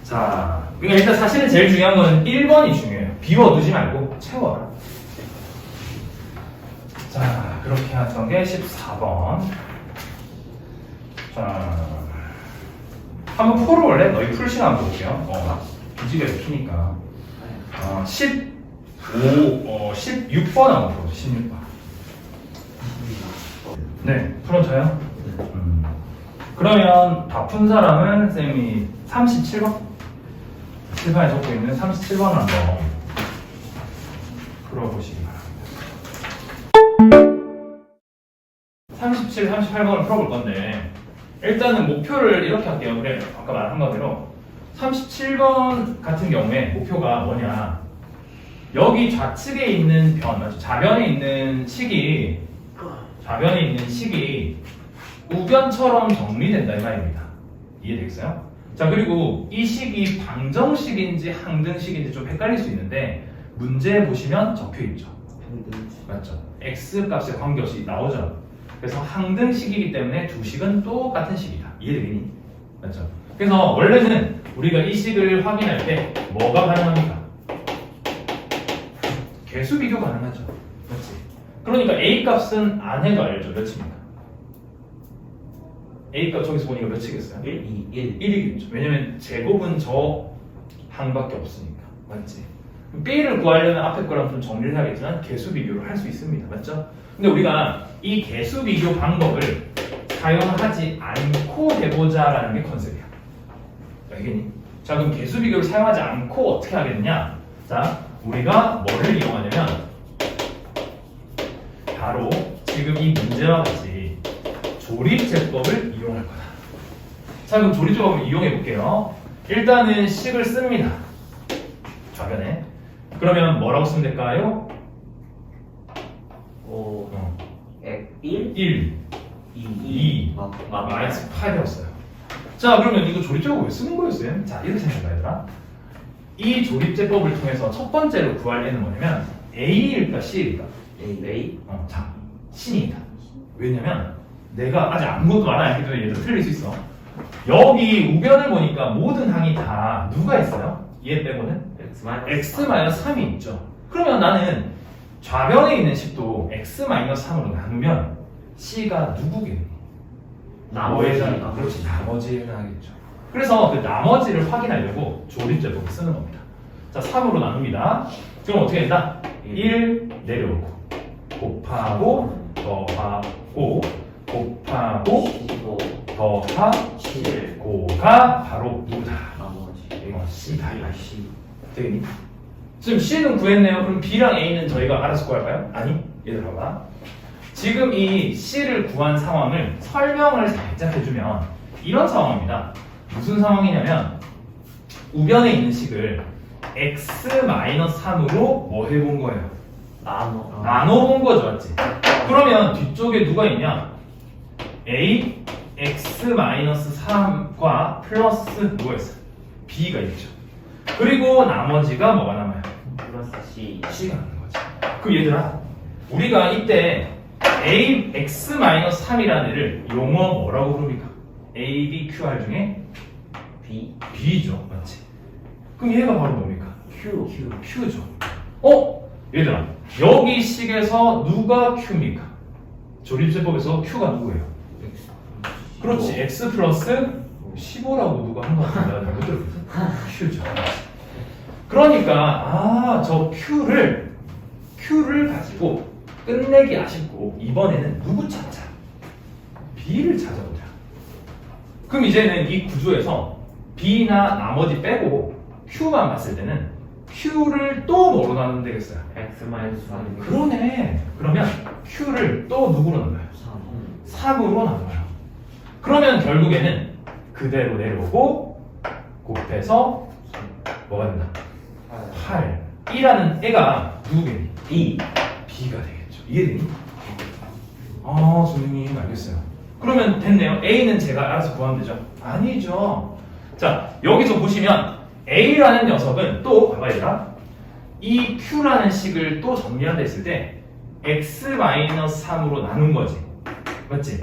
자, 그러니까 일단 사실은 제일 중요한 거는 1번이 중요해요. 비워두지 말고 채워라. 자, 그렇게 하던 게 14번. 자, 한번 풀어볼래? 너희 풀 시간 한번 볼게요. 기지개 키니까. 16번 한번 풀어줘. 16번. 네, 풀어줘요? 그러면 다 푼 사람은 쌤이 37번? 칠판에 적고 있는 37번을 한번 풀어보시기 바랍니다. 37, 38번을 풀어볼 건데 일단은 목표를 이렇게 할게요. 그래, 아까 말한 거대로 37번 같은 경우에 목표가 뭐냐, 여기 좌측에 있는 변, 좌변에 있는 식이 우변처럼 정리된다 이 말입니다. 이해되겠어요? 자, 그리고 이 식이 방정식인지 항등식인지 좀 헷갈릴 수 있는데 문제에 보시면 적혀있죠. 맞죠? x 값에 관계없이 나오죠. 그래서 항등식이기 때문에 두 식은 똑같은 식이다. 이해되겠니? 맞죠? 그래서 원래는 우리가 이 식을 확인할 때 뭐가 가능합니까? 개수 비교 가능하죠. 맞지? 그러니까 a 값은 안 해도 알죠. 몇입니까? a 값 저기서 보니까 몇이겠어요? 1이겠죠. 왜냐면 제곱은 저 항밖에 없으니까. 맞지? b를 구하려면 앞에 거랑 좀 정리를 해야겠지만 개수 비교를 할 수 있습니다. 맞죠? 근데 우리가 이 개수 비교 방법을 사용하지 않고 해보자라는 게 컨셉이야. 알겠니? 자, 그럼 개수 비교를 사용하지 않고 어떻게 하게 되냐? 자, 우리가 뭐를 이용하냐면 바로 지금 이 문제와 같이 조립제법을 이용할 거다. 자, 그럼 조립제법을 이용해 볼게요. 일단은 식을 씁니다. 좌변에. 그러면 뭐라고 쓰면 될까요? 1, 1, 2, 마이너스 8이었어요. 자, 그러면 이거 조립제법 왜 쓰는 거였어요? 자, 이렇게 생각해봐, 얘들아. 이 조립제법을 통해서 첫 번째로 구할 애는 뭐냐면 A일까 C일까? A. 자, C입니다. 왜냐면 내가 아직 아무것도 안 했기 때문에 얘도 틀릴 수 있어. 여기 우변을 보니까 모든 항이 다 누가 있어요? 얘 빼고는? x-3이 있죠. 그러면 나는 좌변에 있는 식도 x-3으로 나누면 C가 누구겠니? 나머지. 그렇지, 나머지에 해당하겠죠. 그래서 그 나머지를 확인하려고 조립제법을 쓰는 겁니다. 자, 3으로 나눕니다. 그럼 어떻게 된다? 1 내려오고 곱하고 더하고 곱하고 15, 더하고가 바로 누구다? 나머지. C다. C. 되겠니? 지금 C는 구했네요. 그럼 B랑 A는 저희가 알아서 구할까요? 아니, 얘들 봐봐. 지금 이 C를 구한 상황을 설명을 살짝 해주면 이런 상황입니다. 무슨 상황이냐면 우변에 있는 식을 x-3으로 뭐 해본 거예요? 나눠본 거죠, 맞지? 그러면 뒤쪽에 누가 있냐? a x-3과 플러스 누가 있어? b가 있죠. 그리고 나머지가 뭐가 남아요? 플러스 C. c가 남는 거지. 그 얘들아, 우리가 이때 a x-3이라는 애를 용어 뭐라고 부릅니까? a, b, q, r 중에 B. b죠, 맞지? 그럼 얘가 바로 뭡니까? q죠. 얘들아, 여기 식에서 누가 q입니까? 조립제법에서 q가 누구예요? 그렇지, x 플러스 15라고 누가 한 거 같은데 나 잘못 들었어. q죠. 그러니까 저 q를 가지고 끝내기 아쉽고 이번에는 누구 찾자? b를 찾아보자. 그럼 이제는 이 구조에서 B나 나머지 빼고 Q만 봤을 때는 Q를 또 뭐로 나누면 되겠어요? X 마이너스 3. 그러네. 그러면 Q를 또 누구로 나눠요? 3. 3으로 나눠요. 그러면 결국에는 그대로 내려오고 곱해서 뭐가 된다? 8. E라는 애가 누구겠니? B. B가 되겠죠. 이해되니? 아, 선생님 알겠어요. 그러면 됐네요. A는 제가 알아서 구하면 되죠? 아니죠. 자, 여기서 보시면 A라는 녀석은 또 봐봐 얘들아. 이 Q라는 식을 또 정리한다 했을 때 X-3으로 나눈 거지. 맞지?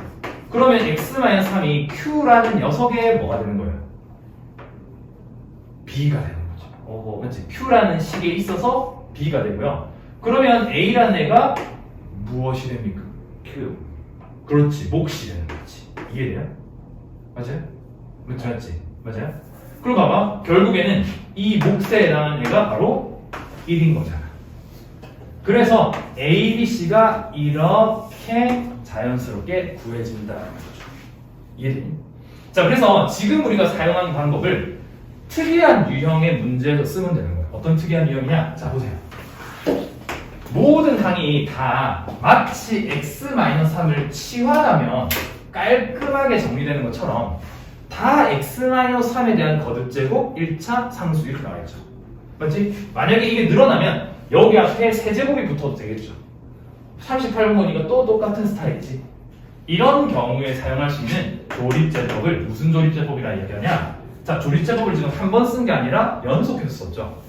그러면 X-3이 Q라는 녀석의 뭐가 되는 거예요? B가 되는 거죠. 오호. 맞지? Q라는 식에 있어서 B가 되고요. 그러면 A라는 애가 무엇이 됩니까? Q. 그렇지, 몫이 되는 거지. 이해돼요? 맞아요? 맞지? 맞아요? 그리고 봐봐, 결국에는 이 몫에 해당하는 애가 바로 1인 거잖아. 그래서 A, B, C가 이렇게 자연스럽게 구해진다는 거죠. 이해되니? 자, 그래서 지금 우리가 사용한 방법을 특이한 유형의 문제에서 쓰면 되는 거예요. 어떤 특이한 유형이냐? 자, 보세요. 모든 항이 다 마치 x-3을 치환하면 깔끔하게 정리되는 것처럼 다 x-3에 대한 거듭제곱 1차 상수 이렇게 나와있죠. 맞지? 만약에 이게 늘어나면 여기 앞에 세제곱이 붙어도 되겠죠. 38번 보니까 또 똑같은 스타일이지. 이런 경우에 사용할 수 있는 조립제법을 무슨 조립제법이라 이야기하냐? 자, 조립제법을 지금 한 번 쓴 게 아니라 연속해서 썼죠.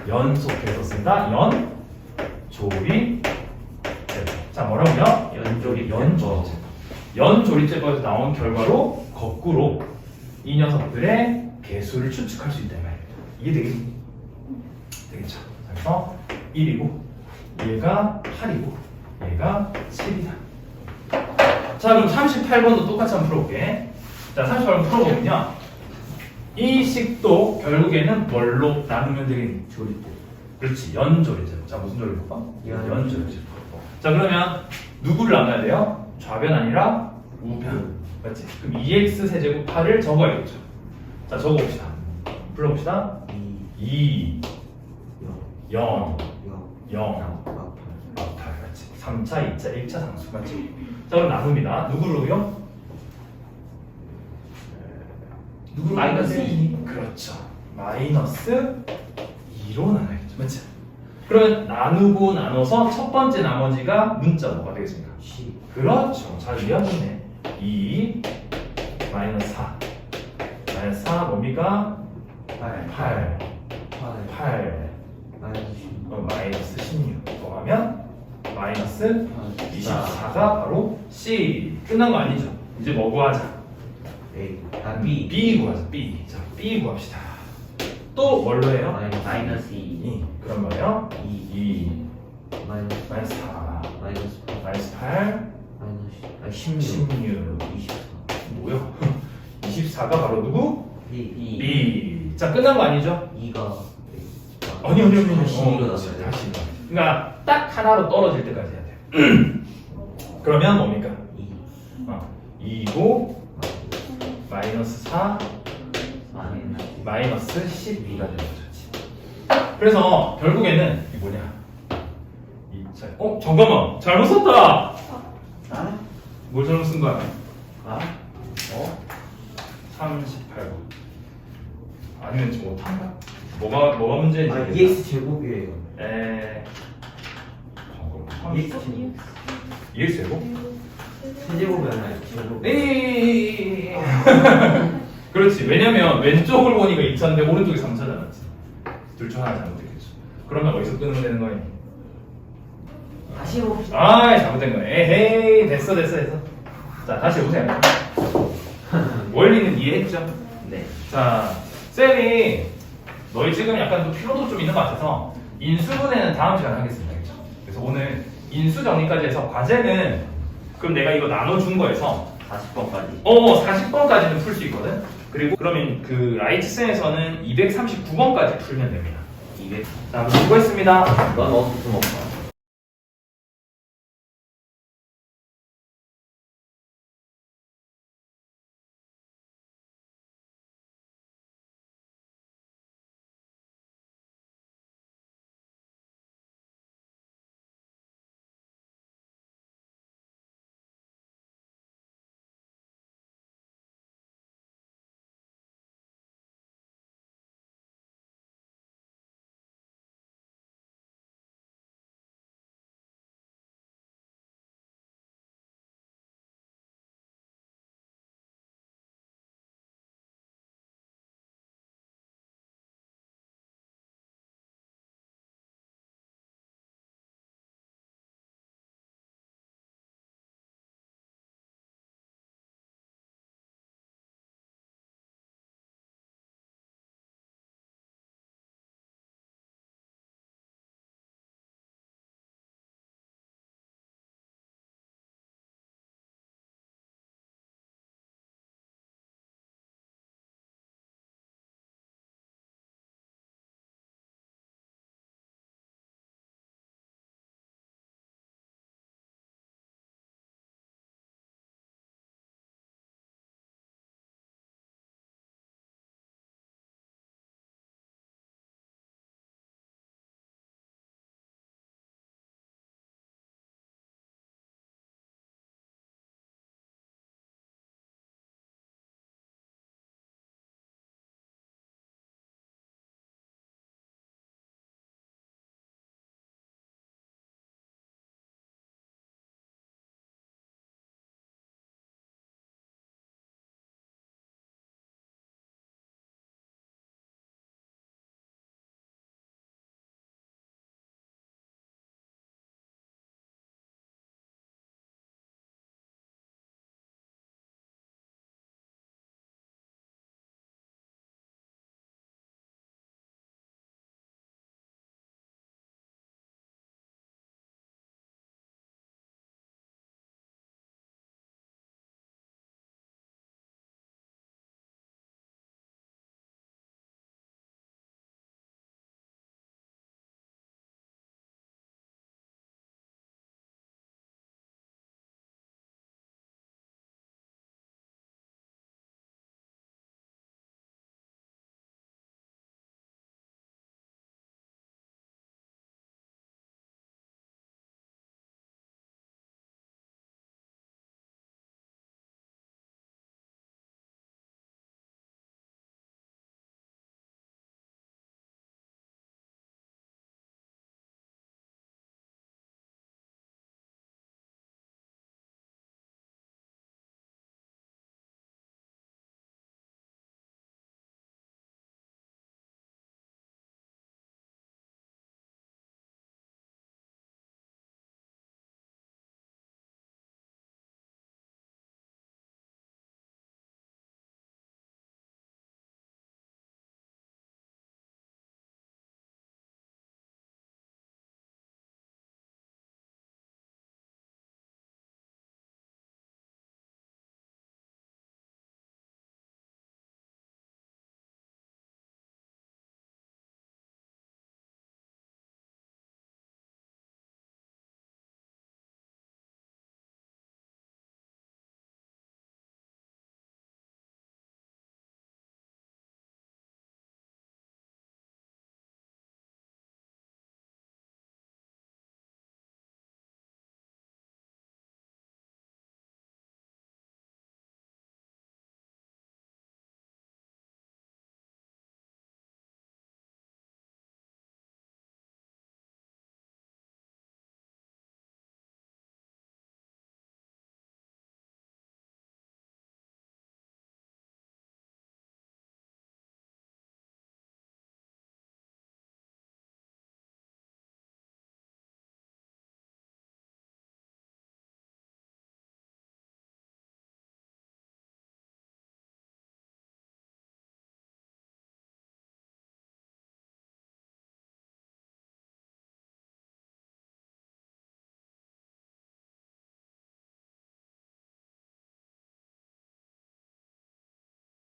연속해서 쓴다. 조립제법. 자, 뭐라고요? 연조립제법. 연조립제법에서 나온 결과로 거꾸로 이 녀석들의 개수를 추측할 수 있다 이 말입니다. 이해되겠니? 되겠죠. 그래서 1이고 얘가 8이고 얘가 7이다. 자, 그럼 38번도 똑같이 한번 풀어볼게. 자, 38번 풀어보면요. 이 식도 결국에는 뭘로 나누면 되겠니? 조립제. 그렇지, 연조립제법. 자, 무슨 조립법? 연조립제법. 자, 그러면 누구를 나눠야 돼요? 좌변 아니라 우변. 맞지? 그럼 2x 세제곱 8을 적어야겠죠. 자, 적어봅시다. 불러봅시다. 2, 0, 0, 8. 맞지? 3차, 2차, 1차 상수. 맞지? 자, 그럼 나눕니다. 누구로요? 누구로? 마이너스 2. 그렇죠. 마이너스 2로 나눠야겠죠. 맞지? 그러면 나누고 나눠서 첫 번째 나머지가 문자 뭐가 되겠습니까? 10. 그렇죠. 잘 이해하셨네. 2 마이너스 4 마이너스 4 뭡니까? 8. 8 8 마이너스 16 더하면 마이너스 24가 바로 C. 끝난 거 아니죠? 이제 뭐 구하자? B. B 구하자. B. 자, B 구합시다. 또 뭘로 해요? 마이너스 2. 2. 그럼 뭐예요? 2 마이너스 4 마이너스 8 16 24. 뭐야? 24가 바로 누구? B. B. 자, 끝난 거 아니죠? 2가. 아니. 다시 이거 다시. 그러니까 딱 하나로 떨어질 때까지 해야 돼요. 그러면 뭡니까? 2. 2고 마이너스 4 마이너스 12가 되는 거죠. 그래서 결국에는 이게 뭐냐? 잠깐만. 잘못 썼다. 뭘 잘못 쓴 거야? 38번. 아니면 저 못한가? 뭐가 문제인지. EX 제곱이에요. EX 제곱? 세제곱이 아니라 제곱. 에이. 그렇지. 왜냐면 왼쪽을 보니까 2차인데 오른쪽이 3차잖아. 둘 중 하나 잘못됐겠죠. 그러면 어디서 끊으면 되는 거니? 다시 해봅시다. 아, 잘못된 거야. 에헤이, 됐어. 자, 다시 해보세요. 원리는 이해했죠? 네. 자, 쌤이 너희 지금 약간 또 피로도 좀 있는 것 같아서 인수분해는 다음 시간에 하겠습니다. 그렇죠? 그래서 오늘 인수 정리까지 해서 과제는 그럼 내가 이거 나눠준 거에서 40번까지. 40번까지는 풀 수 있거든. 그리고 그러면 그 라이트쌤에서는 239번까지 풀면 됩니다. 200. 자, 그럼 수고했습니다. 넌 어디서 먹어?